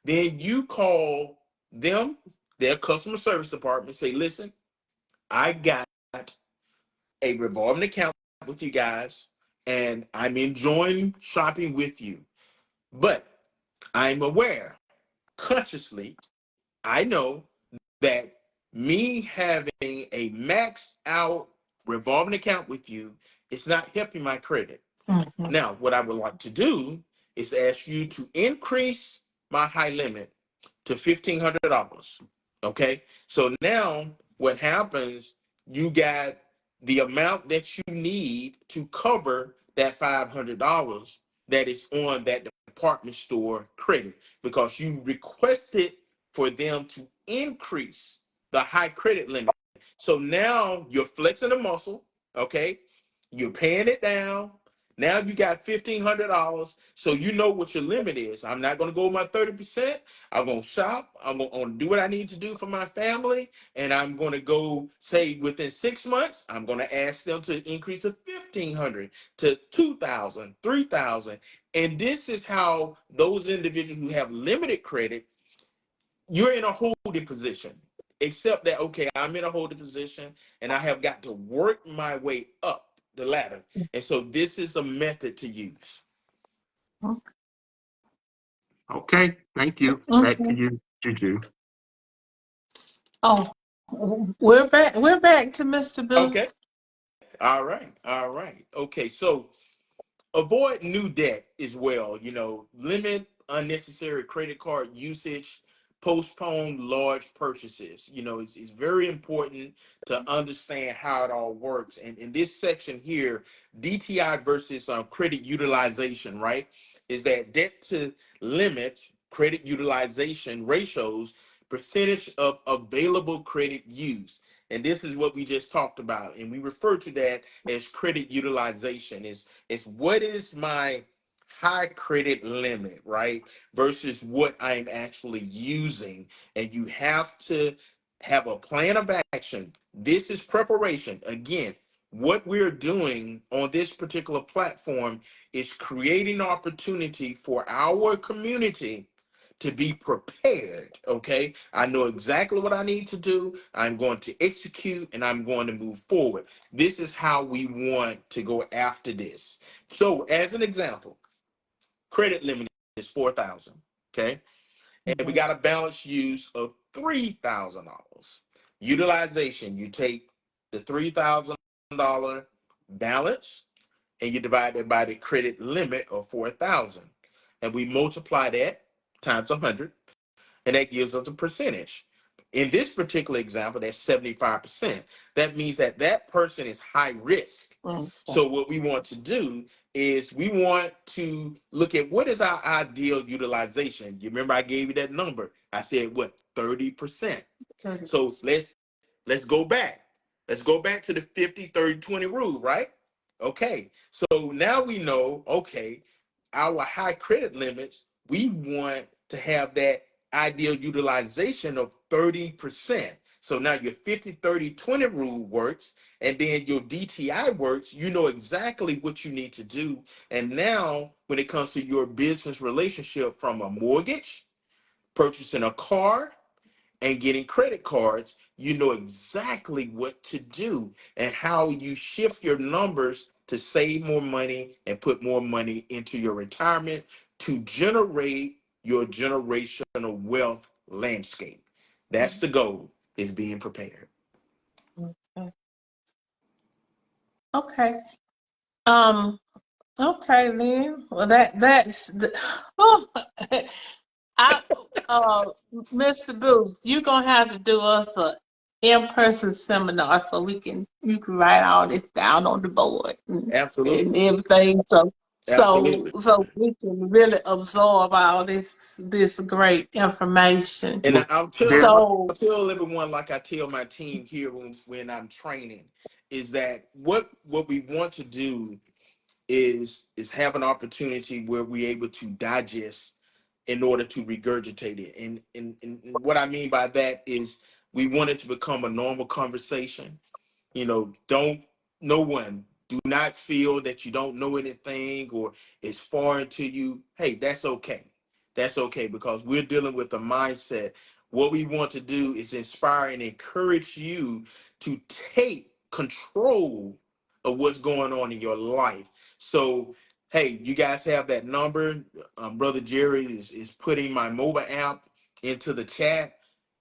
Then you call them, their customer service department, say, listen, I got a revolving account with you guys, and I'm enjoying shopping with you. But I'm aware, consciously, I know that me having a maxed out revolving account with you is not helping my credit. Now, what I would like to do is ask you to increase my high limit to $1,500. Okay. So now what happens, you got the amount that you need to cover that $500 that is on that department store credit because you requested for them to increase the high credit limit. So now you're flexing the muscle. Okay. You're paying it down. Now you got $1,500, so you know what your limit is. I'm not going to go with my 30%. I'm going to shop. I'm going to do what I need to do for my family, and I'm going to go, say, within 6 months, I'm going to ask them to increase to $1,500 to $2,000, $3,000. And this is how those individuals who have limited credit, you're in a holding position. Except that, okay, I'm in a holding position, and I have got to work my way up the ladder. And so this is a method to use. Okay, thank you. Back to you, Juju. Oh, we're back. We're back to Mr. Booth. Okay. All right. All right. Okay. So avoid new debt as well. You know, limit unnecessary credit card usage, postpone large purchases. You know, it's very important to understand how it all works. And in this section here, DTI versus credit utilization, right, is that debt to limit credit utilization ratios, percentage of available credit use. And this is what we just talked about. And we refer to that as credit utilization. It's what is my high credit limit, right? Versus what I'm actually using. And you have to have a plan of action. This is preparation. Again, what we're doing on this particular platform is creating opportunity for our community to be prepared. Okay, I know exactly what I need to do. I'm going to execute and I'm going to move forward. This is how we want to go after this. So as an example, credit limit is $4,000. Okay, and we got a balance use of $3,000. Utilization, you take the $3,000 balance, and you divide that by the credit limit of 4,000, and we multiply that times 100, and that gives us a percentage. In this particular example, that's 75%. That means that that person is high risk. Okay. So what we want to do is we want to look at what is our ideal utilization. You remember I gave you that number. I said what? 30%. So let's go back. Let's go back to the 50, 30, 20 rule, right? Okay. So now we know, okay, our high credit limits, we want to have that ideal utilization of 30%. So now your 50, 30, 20 rule works, and then your DTI works. You know exactly what you need to do. And now when it comes to your business relationship, from a mortgage, purchasing a car, and getting credit cards, you know exactly what to do and how you shift your numbers to save more money and put more money into your retirement to generate your generational wealth landscape. That's the goal, is being prepared. Okay. Okay. Okay then. Well, that's the, oh, I Mr. Booth, you're gonna have to do us a in-person seminar so you can write all this down on the board Absolutely. and everything. Absolutely. So we can really absorb all this great information. And There, So I'll tell everyone, like I tell my team here when I'm training, is that what we want to do is have an opportunity where we're able to digest in order to regurgitate it. And what I mean by that is we want it to become a normal conversation. Don't, no one, do not feel that you don't know anything or it's foreign to you. Hey, that's okay. That's okay, because we're dealing with a mindset. What we want to do is inspire and encourage you to take control of what's going on in your life. So, hey, you guys have that number. Brother Jerry is putting my mobile app into the chat.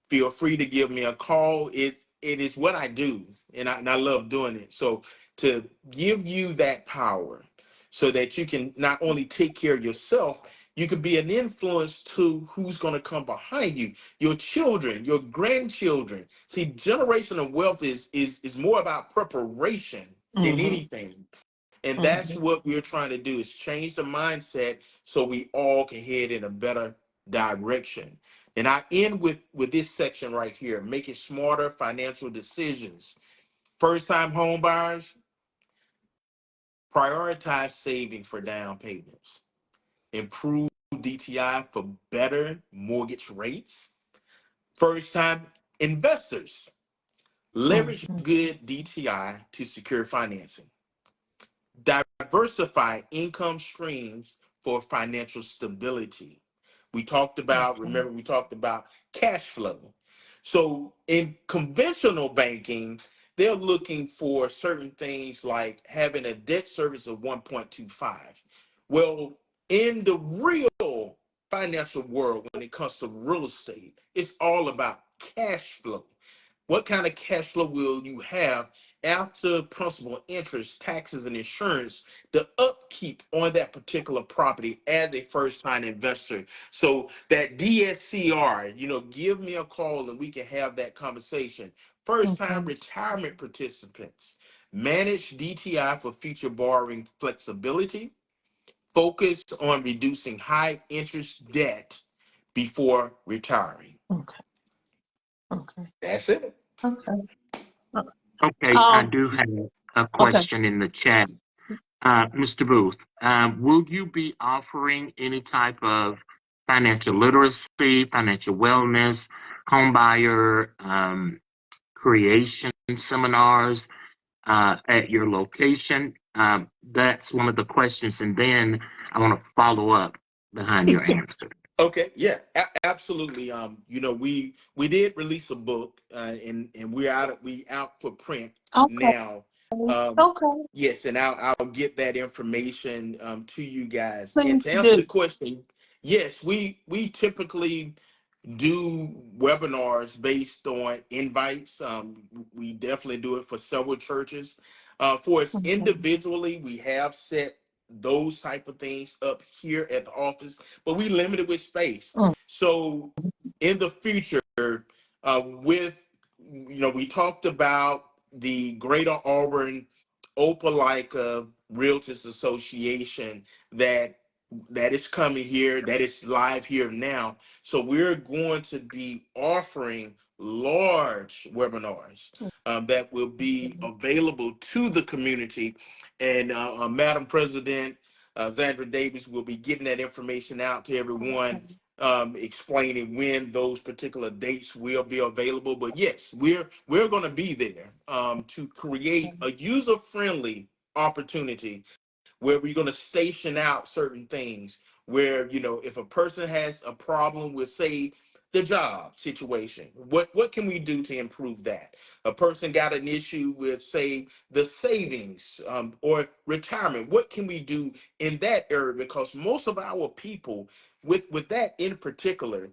Feel free to give me a call. It is what I do, and I love doing it. So to give you that power so that you can not only take care of yourself, you could be an influence to who's going to come behind you, your children, your grandchildren. See, generational wealth is more about preparation than anything. And that's what we're trying to do, is change the mindset so we all can head in a better direction. And I end with this section right here: making smarter financial decisions. First time home buyers, prioritize saving for down payments. Improve DTI for better mortgage rates. First time investors, leverage good DTI to secure financing. Diversify income streams for financial stability. Remember, we talked about cash flow. So in conventional banking, they're looking for certain things like having a debt service of 1.25. Well, in the real financial world, when it comes to real estate, it's all about cash flow. What kind of cash flow will you have after principal, interest, taxes, and insurance, the upkeep on that particular property as a first-time investor? So that DSCR, give me a call and we can have that conversation. First-time retirement participants, manage DTI for future borrowing flexibility. Focus on reducing high-interest debt before retiring. okay. Okay. That's it. Okay. okay, I do have a Okay. question in the chat. Mr. Booth, will you be offering any type of financial literacy, financial wellness, homebuyer creation seminars at your location? That's one of the questions, and then I want to follow up behind your answer. Okay, yeah, absolutely. We did release a book, and we out for print Okay. now. Okay. Yes, and I'll get that information to you guys. And Please to answer the do. question, yes, we typically do webinars based on invites. We definitely do it for several churches. For us Mhm. individually, we have set those type of things up here at the office, but we limited with space. Mm. So in the future, with we talked about the Greater Auburn Opelika Realtors Association that is coming here, that is live here now. So we're going to be offering large webinars that will be available to the community. And Madam President Zandra Davis will be getting that information out to everyone, explaining when those particular dates will be available. But yes, we're going to be there to create a user-friendly opportunity where we're going to station out certain things where, if a person has a problem with, say, the job situation, what can we do to improve that? A person got an issue with, say, the savings or retirement. What can we do in that area? Because most of our people, with that in particular,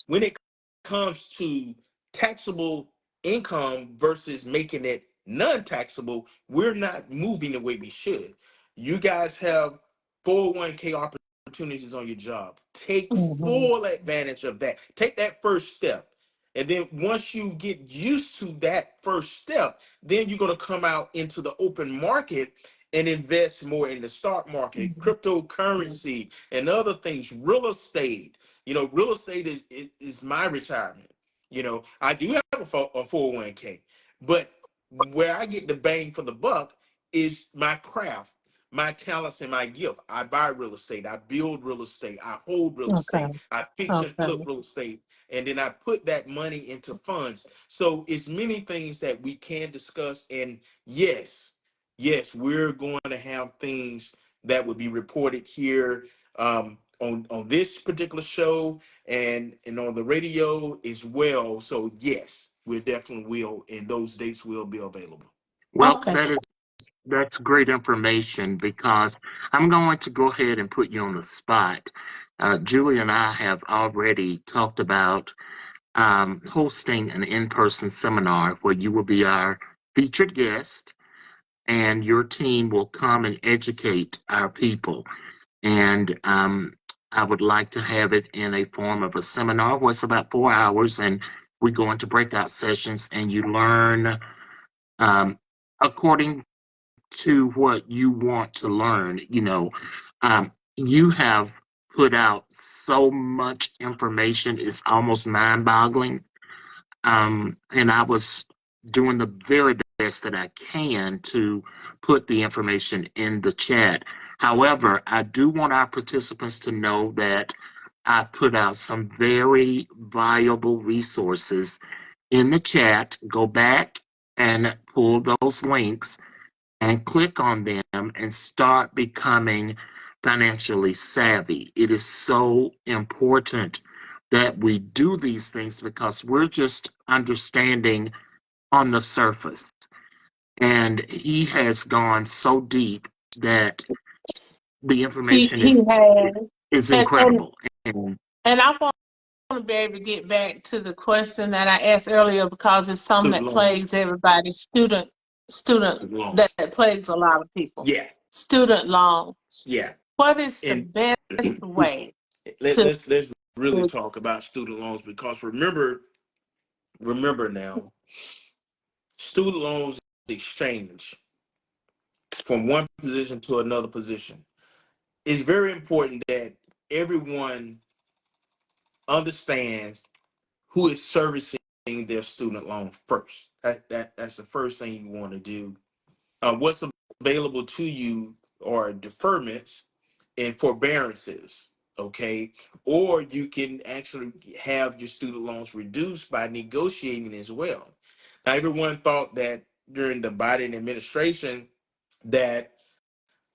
when it comes to taxable income versus making it non-taxable, we're not moving the way we should. You guys have 401k opportunities on your job. Take Mhm. full advantage of that. Take that first step. And then once you get used to that first step, then you're going to come out into the open market and invest more in the stock market, Mhm. cryptocurrency, and other things, real estate. Real estate is my retirement. I do have a 401k, but where I get the bang for the buck is my craft, my talents, and my gift. I buy real estate, I build real estate, I hold real Okay. estate, I fix and flip Okay. real estate, and then I put that money into funds. So it's many things that we can discuss. And yes, we're going to have things that will be reported here on this particular show and on the radio as well. So yes, we definitely will, and those dates will be available. Well, Okay. that's great information because I'm going to go ahead and put you on the spot. Julie and I have already talked about hosting an in-person seminar where you will be our featured guest and your team will come and educate our people. And I would like to have it in a form of a seminar where it's about 4 hours and we go into breakout sessions and you learn according to what you want to learn. You have put out so much information, it's almost mind boggling. And I was doing the very best that I can to put the information in the chat. However, I do want our participants to know that I put out some very valuable resources in the chat. Go back and pull those links and click on them and start becoming financially savvy. It is so important that we do these things because we're just understanding on the surface. And he has gone so deep that the information He has, is and and incredible. And and I want to be able to get back to the question that I asked earlier because it's something Student that loans. plagues everybody. Student Student loans. that plagues a lot of people. Yeah, Student loans. yeah. What is the And best way let, to? let's let's really talk about student loans, because remember now, student loans exchange from one position to another position. It's very important that everyone understands who is servicing their student loan first. That's the first thing you want to do. What's available to you are deferments and forbearances, okay? Or you can actually have your student loans reduced by negotiating as well. Now, everyone thought that during the Biden administration that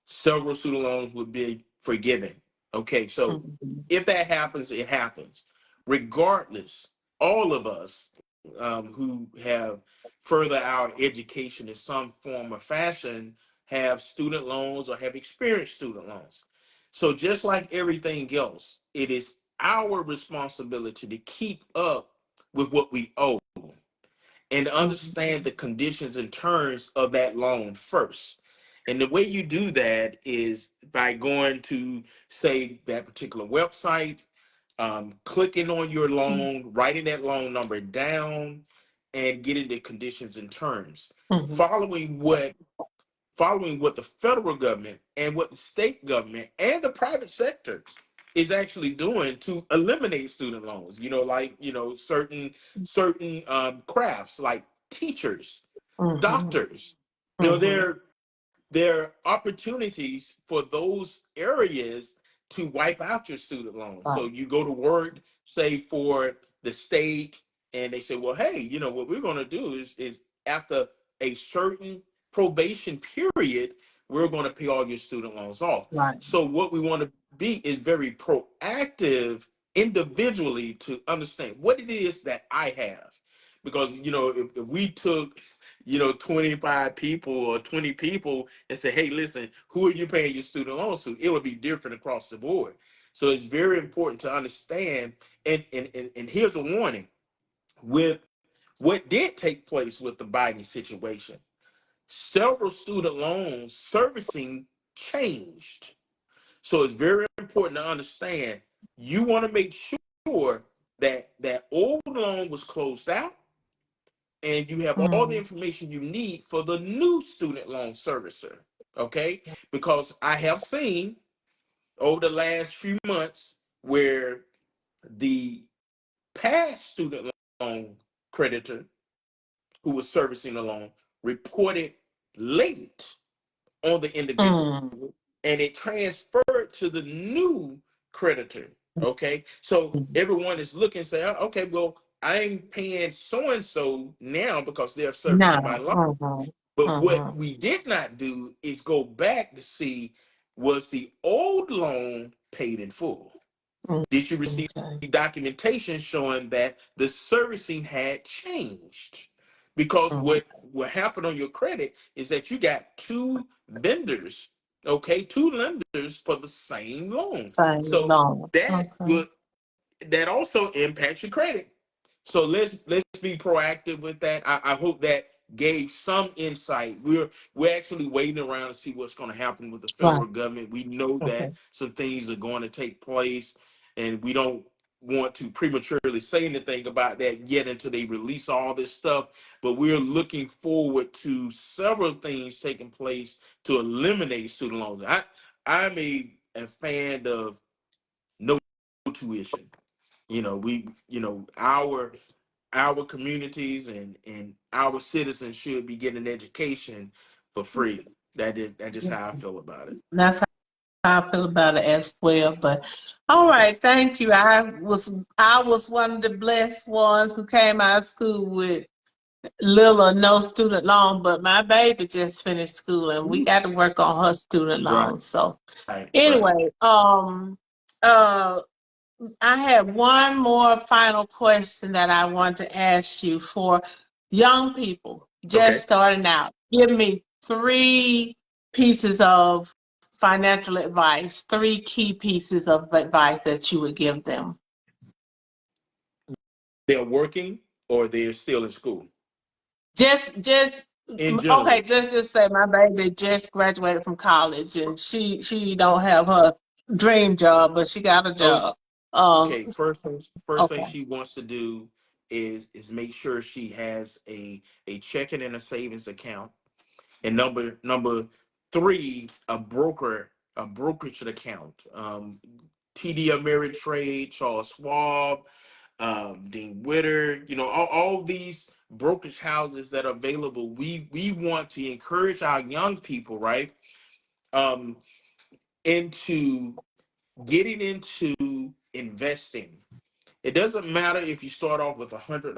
several student loans would be forgiven. Okay, so Mhm. if that happens, it happens. Regardless, all of us who have further our education in some form or fashion have student loans or have experienced student loans. So just like everything else, it is our responsibility to keep up with what we owe. and understand the conditions and terms of that loan first. And the way you do that is by going to, say, that particular website, clicking on your loan, writing that loan number down, and getting the conditions and terms. Mhm. Following what the federal government and what the state government and the private sector is actually doing to eliminate student loans. Like certain crafts like teachers, Mhm. doctors. Mhm. There are opportunities for those areas to wipe out your student loans. So Right. you go to work, say for the state, and they say, well, hey, what we're going to do is after a certain probation period, we're going to pay all your student loans off. Right. So what we want to be is very proactive individually to understand what it is that I have. Because, if we took 25 people or 20 people and say, hey, listen, who are you paying your student loans to? It would be different across the board. So it's very important to understand. And here's a warning with what did take place with the Biden situation. Several student loans servicing changed. So it's very important to understand you want to make sure that that old loan was closed out and you have all the Mhm. information you need for the new student loan servicer. Okay? Because I have seen over the last few months where the past student loan creditor who was servicing the loan reported late on the individual Mhm. and it transferred to the new creditor. Okay, so everyone is looking and say, "Oh, okay, well, I'm paying so and so now because they're servicing my No. loan." Mhm. But what Mhm. we did not do is go back to see, was the old loan paid in full? Did you receive Okay. documentation showing that the servicing had changed? Because Mhm. what happened on your credit is that you got two vendors, okay, two lenders for the same loan. Same So loan. that Okay. will that also impacts your credit. So let's be proactive with that. I hope that gave some insight. We're actually waiting around to see what's going to happen with the Right. federal government. We know Okay. that some things are going to take place, and we don't want to prematurely say anything about that yet until they release all this stuff. But we're looking forward to several things taking place to eliminate student loans. I'm a fan of no tuition. Our communities and our citizens should be getting education for free. That's just how I feel about it. That's how I feel about it as well. But all right, thank you. I was one of the blessed ones who came out of school with little or no student loan, but my baby just finished school and we got to work on her student Right, loan. So right. anyway, uh I have one more final question that I want to ask you for young people just Okay. starting out. Give me three pieces of financial advice, three key pieces of advice that you would give them. They're working or they're still in school. Just In okay, general. let's just say my baby just graduated from college and she don't have her dream job, but she got a job. Okay. First thing Okay. she wants to do is make sure she has a checking and a savings account. And number three, a brokerage account. TD Ameritrade, Charles Schwab, Dean Witter, all these brokerage houses that are available. We want to encourage our young people, right, um, into getting into investing. It doesn't matter if you start off with $100.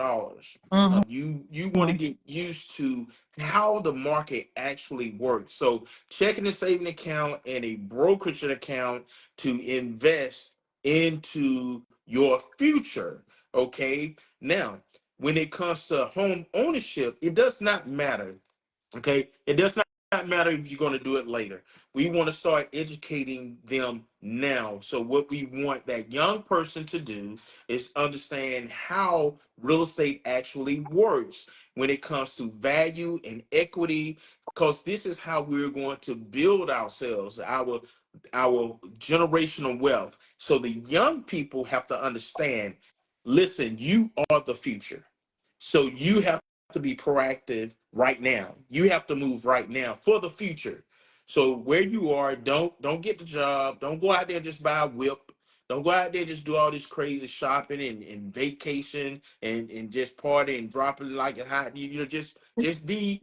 Mm-hmm. You want to get used to how the market actually works. So checking and saving account and a brokerage account to invest into your future. Okay. Now, when it comes to home ownership, it does not matter. Okay. It does not matter if you're going to do it later. We want to start educating them now. So what we want that young person to do is understand how real estate actually works when it comes to value and equity, because this is how we're going to build ourselves, our generational wealth. So the young people have to understand, listen, you are the future. So you have to be proactive right now. You have to move right now for the future. So where you are, don't get the job. Don't go out there and just buy a whip. Don't go out there and just do all this crazy shopping and vacation and just party and drop it like a hot. Just be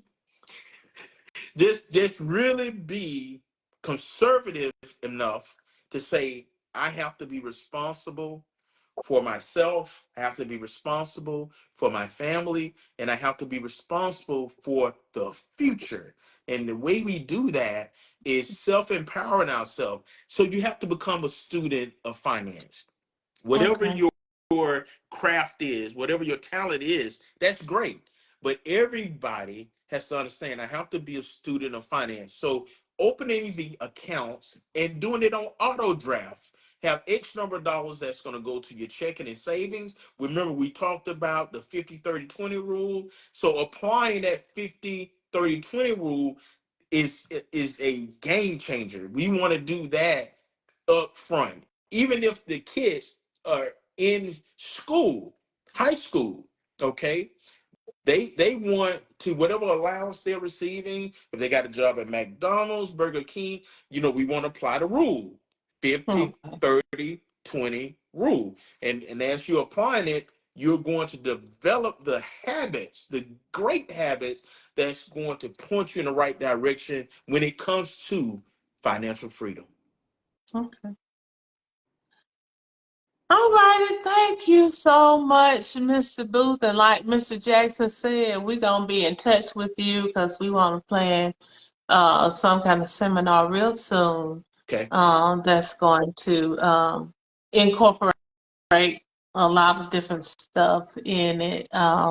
just really be conservative enough to say, I have to be responsible for myself, I have to be responsible for my family, and I have to be responsible for the future. And the way we do that is self-empowering ourselves. So you have to become a student of finance. Whatever Okay. your craft is, whatever your talent is, that's great. But everybody has to understand, I have to be a student of finance. So opening the accounts and doing it on auto draft. Have X number of dollars that's going to go to your checking and savings. Remember, we talked about the 50-30-20 rule. So applying that 50-30-20 rule is a game changer. We want to do that up front, even if the kids are in school, high school. Okay, they want to, whatever allowance they're receiving. If they got a job at McDonald's, Burger King, we want to apply the rule, 50, Okay. 30, 20 rule. And as you're applying it, you're going to develop the habits, the great habits that's going to point you in the right direction when it comes to financial freedom. Okay. All righty. Thank you so much, Mr. Booth. And like Mr. Jackson said, we're gonna be in touch with you because we want to plan some kind of seminar real soon. Okay. That's going to incorporate a lot of different stuff in it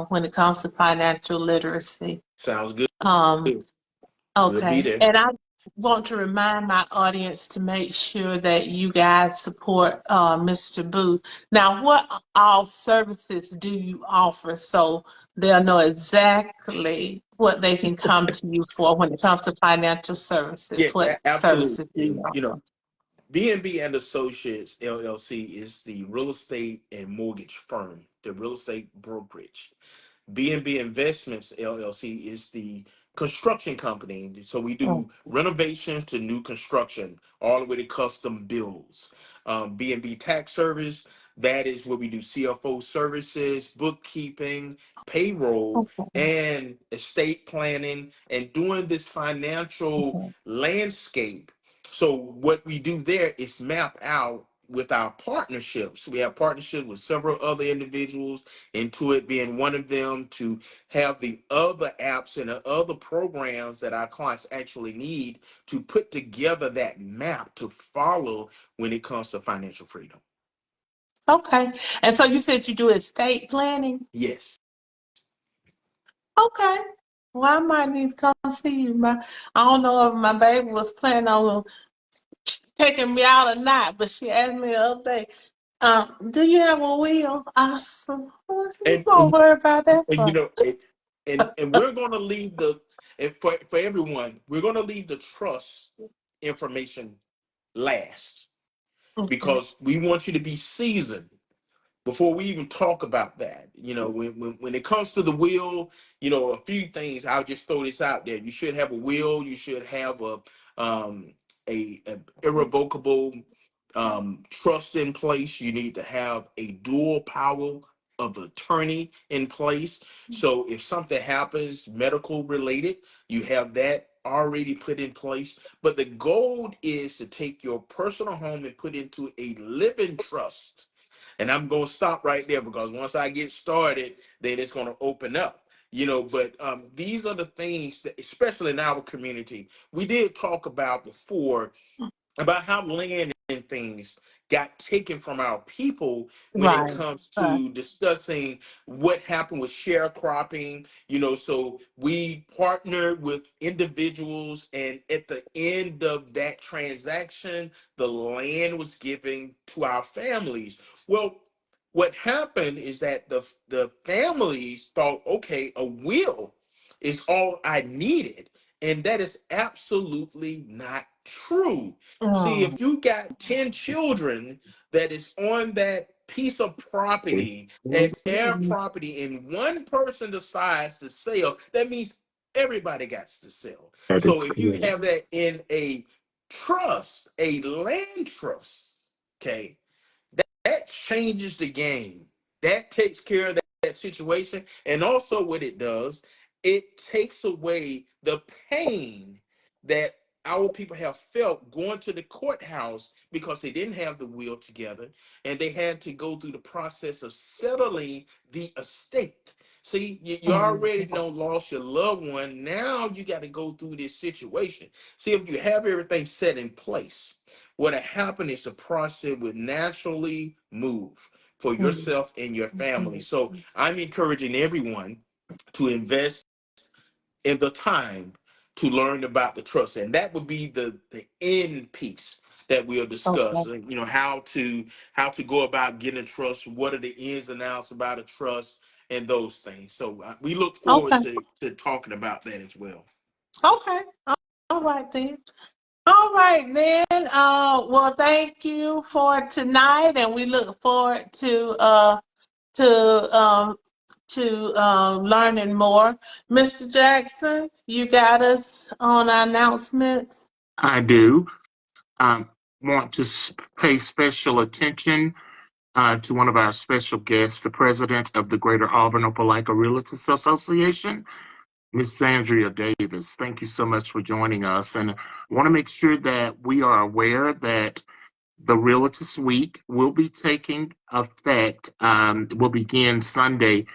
when it comes to financial literacy. Sounds good. Um, We'll be okay. there. And I want to remind my audience to make sure that you guys support Mr. Booth. Now, what all services do you offer so they'll know exactly what they can come to you for when it comes to financial services? Yes, What absolutely. services do you offer? B&B and Associates LLC is the real estate and mortgage firm, the real estate brokerage. B&B Investments LLC is the construction company. So we Oh, do renovations to new construction, all the way to custom builds. B&B Tax Service, that is where we do CFO services, bookkeeping, payroll, okay. and estate planning, and doing this financial Okay. landscape. So what we do there is map out with our partnerships. We have partnerships with several other individuals, Intuit being one of them, to have the other apps and the other programs that our clients actually need to put together that map to follow when it comes to financial freedom. Okay. And so you said you do estate planning? Yes. Okay. Well, I might need to come see you. I don't know if my baby was planning on taking me out or not, but she asked me the other day, do you have a will? I said, well, you And, don't and, worry about that and for. and we're going to leave and for everyone, we're going to leave the trust information last, Okay. because we want you to be seasoned before we even talk about that. When it comes to the will, a few things, I'll just throw this out there. You should have a will. You should have um a irrevocable trust in place. You need to have a dual power of attorney in place. So if something happens medical related, you have that already put in place. But the goal is to take your personal home and put into a living trust. And I'm going to stop right there, because once I get started, then it's going to open up. But these are the things that, especially in our community, we did talk about before, about how land and things got taken from our people when it Right. comes Right. to discussing what happened with sharecropping. So we partnered with individuals, and at the end of that transaction, the land was given to our families. Well, what happened is that the families thought, okay, a will is all I needed. And that is absolutely not true. See, Mm. if you got 10 children that is on that piece of property as their property, and one person decides to sell, that means everybody got to sell. That So is if you correct. have that in a trust, a land trust, okay, that changes the game. That takes care of that situation. And also, what it does, it takes away the pain that our people have felt going to the courthouse because they didn't have the will together and they had to go through the process of settling the estate. See, you already Mm. know lost your loved one. Now you got to go through this situation. See, if you have everything set in place, what had happened is the process would naturally move for Mm. yourself and your family. So I'm encouraging everyone to invest in the time to learn about the trust, and that would be the end piece that we'll discuss. Okay. How to go about getting a trust, what are the ins and outs about a trust, and those things. So we look forward Okay. to talking about that as well. Okay. All right then. All right then. Well, thank you for tonight, and we look forward to learning more. Mr. Jackson, you got us on our announcements. I do want to pay special attention to one of our special guests, the president of the Greater Auburn Opelika Realtors Association, Ms. Andrea Davis. Thank you so much for joining us. And I want to make sure that we are aware that the Realtors Week will be taking effect, will begin Sunday,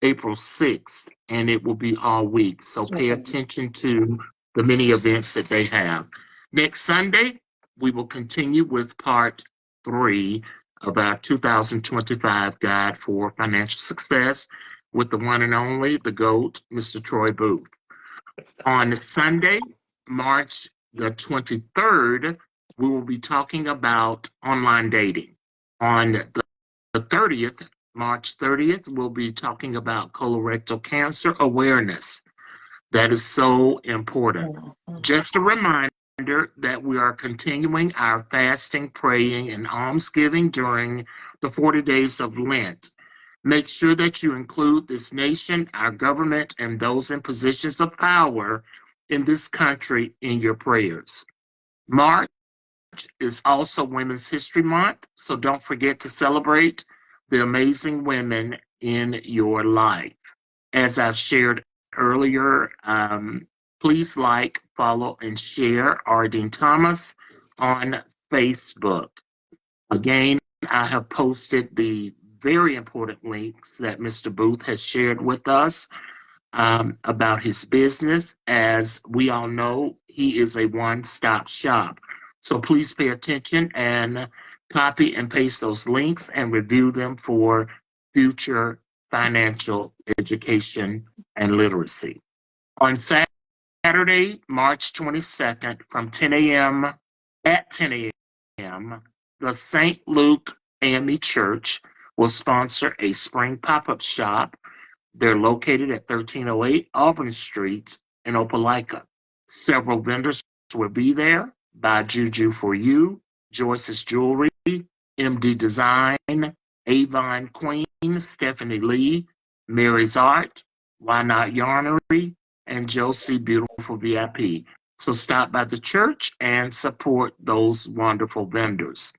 April 6th, and it will be all week. So pay Okay. attention to the many events that they have. Next Sunday, we will continue with part 3 of our 2025 Guide for Financial Success with the one and only, the GOAT, Mr. Troy Booth. On Sunday, March the 23rd, we will be talking about online dating. On the 30th, March 30th, we'll be talking about colorectal cancer awareness. That is so important. Mhm. Just a reminder that we are continuing our fasting, praying, and almsgiving during the 40 days of Lent. Make sure that you include this nation, our government, and those in positions of power in this country in your prayers. March is also Women's History Month, so don't forget to celebrate the amazing women in your life. As I've shared earlier, please like, follow, and share Ardeen Thomas on Facebook. Again, I have posted the very important links that Mr. Booth has shared with us about his business. As we all know, he is a one-stop shop. So please pay attention and copy and paste those links and review them for future financial education and literacy. On Saturday, March 22nd, from 10 a.m. at 10 a.m., the St. Luke AME Church will sponsor a spring pop-up shop. They're located at 1308 Auburn Street in Opelika. Several vendors will be there: Buy Juju for You, Joyce's Jewelry, MD Design, Avon Queen, Stephanie Lee, Mary's Art, Why Not Yarnery, and Josie Beautiful VIP. So stop by the church and support those wonderful vendors.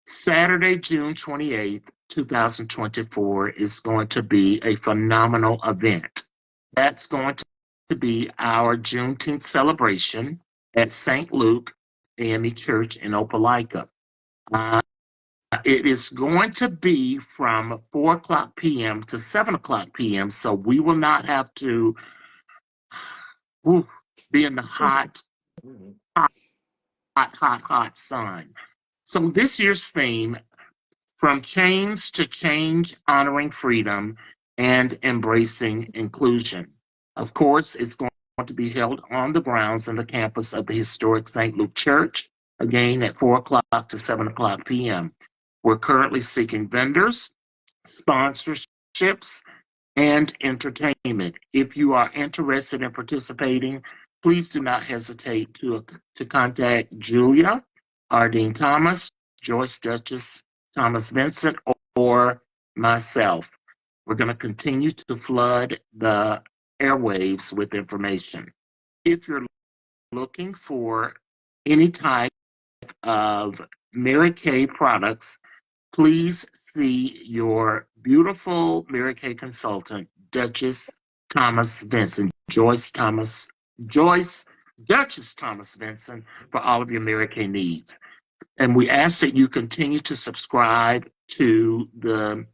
Saturday, June 28th, 2024 is going to be a phenomenal event. That's going to be our Juneteenth celebration at St. Luke AME Church in Opelika. It is going to be from 4 o'clock p.m. to 7 o'clock p.m., so we will not have to be in the hot, hot sun. So this year's theme, from chains to change, honoring freedom and embracing inclusion. Of course, it's going to be held on the grounds and the campus of the historic St. Luke Church, again at 4 o'clock to 7 o'clock p.m. We're currently seeking vendors, sponsorships, and entertainment. If you are interested in participating, please do not hesitate to contact Julia, Ardeen Thomas, Joyce Duchess, Thomas Vincent, or myself. We're going to continue to flood the airwaves with information. If you're looking for any type of Mary Kay products, please see your beautiful Mary Kay consultant, Duchess Thomas Vincent, Joyce Duchess Thomas Vincent, for all of your Mary Kay needs. And we ask that you continue to subscribe to the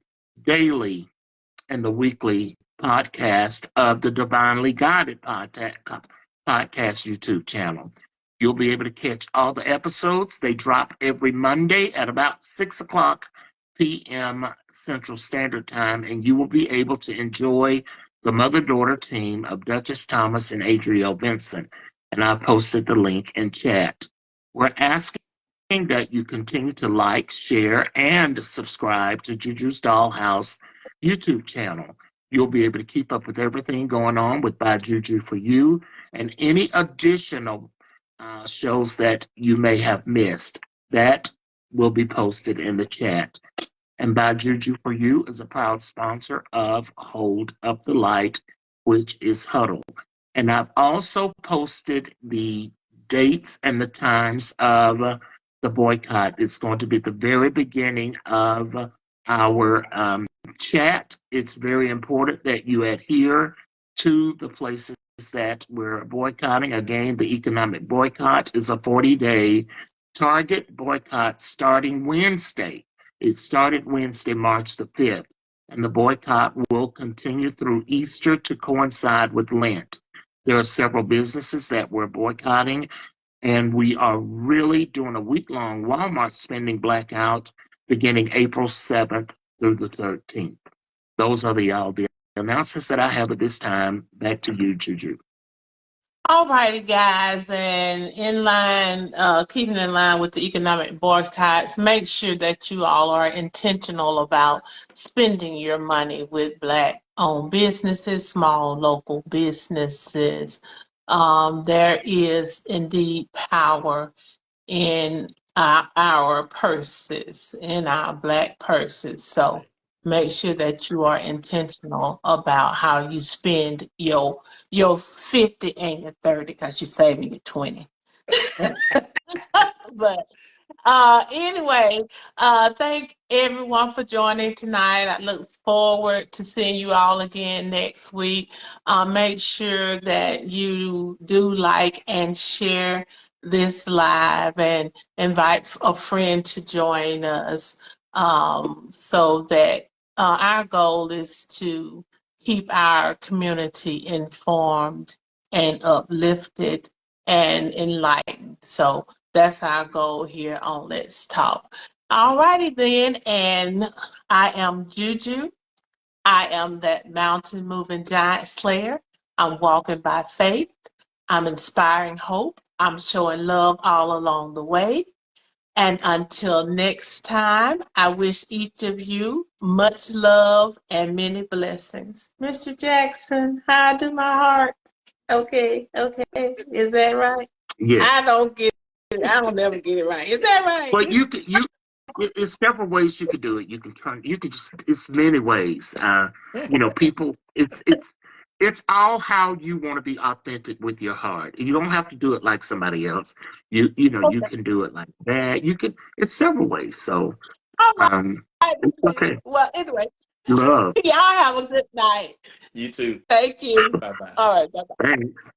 daily and the weekly podcast of the Divinely Guided podcast YouTube channel. You'll be able to catch all the episodes. They drop every Monday at about 6 o'clock p.m. Central Standard Time, and you will be able to enjoy the mother-daughter team of Duchess Thomas and Adrielle Vincent. And I posted the link in chat. We're asking that you continue to like, share, and subscribe to Juju's Dollhouse YouTube channel. You'll be able to keep up with everything going on with By Juju for You and any additional shows that you may have missed. That will be posted in the chat. And By Juju for You is a proud sponsor of Hold Up the Light, which is Huddle. And I've also posted the dates and the times of the boycott. It's going to be at the very beginning of our chat. It's very important that you adhere to the places that we're boycotting. Again, the economic boycott is a 40-day target boycott starting Wednesday. It started Wednesday, March the 5th, and the boycott will continue through Easter to coincide with Lent. There are several businesses that we're boycotting, and we are really doing a week-long Walmart spending blackout beginning April 7th through the 13th. Those are the announcements that I have at this time. Back to you, Juju. All righty, guys, and keeping in line with the economic boycotts, make sure that you all are intentional about spending your money with Black-owned businesses, small local businesses. There is indeed power in our purses, in our Black purses. So make sure that you are intentional about how you spend your 50 and your 30, because you're saving your 20. But anyway, thank everyone for joining tonight. I look forward to seeing you all again next week. Make sure that you do like and share this live and invite a friend to join us, so that our goal is to keep our community informed and uplifted and enlightened. So that's our goal here on Let's Talk. All righty then, and I am Juju. I am that mountain moving giant slayer. I'm walking by faith. I'm inspiring hope. I'm showing love all along the way. And until next time, I wish each of you much love and many blessings. Mr. Jackson, how I do my heart? Okay. Is that right? Yes. I don't never get it right. Is that right? But there's several ways you could do it. It's many ways. People, it's all how you want to be authentic with your heart. You don't have to do it like somebody else. You can do it like that. It's several ways. So, it's okay. Well, anyway, Love. y'all have a good night. You too. Thank you. Bye-bye. All right, bye-bye. Thanks.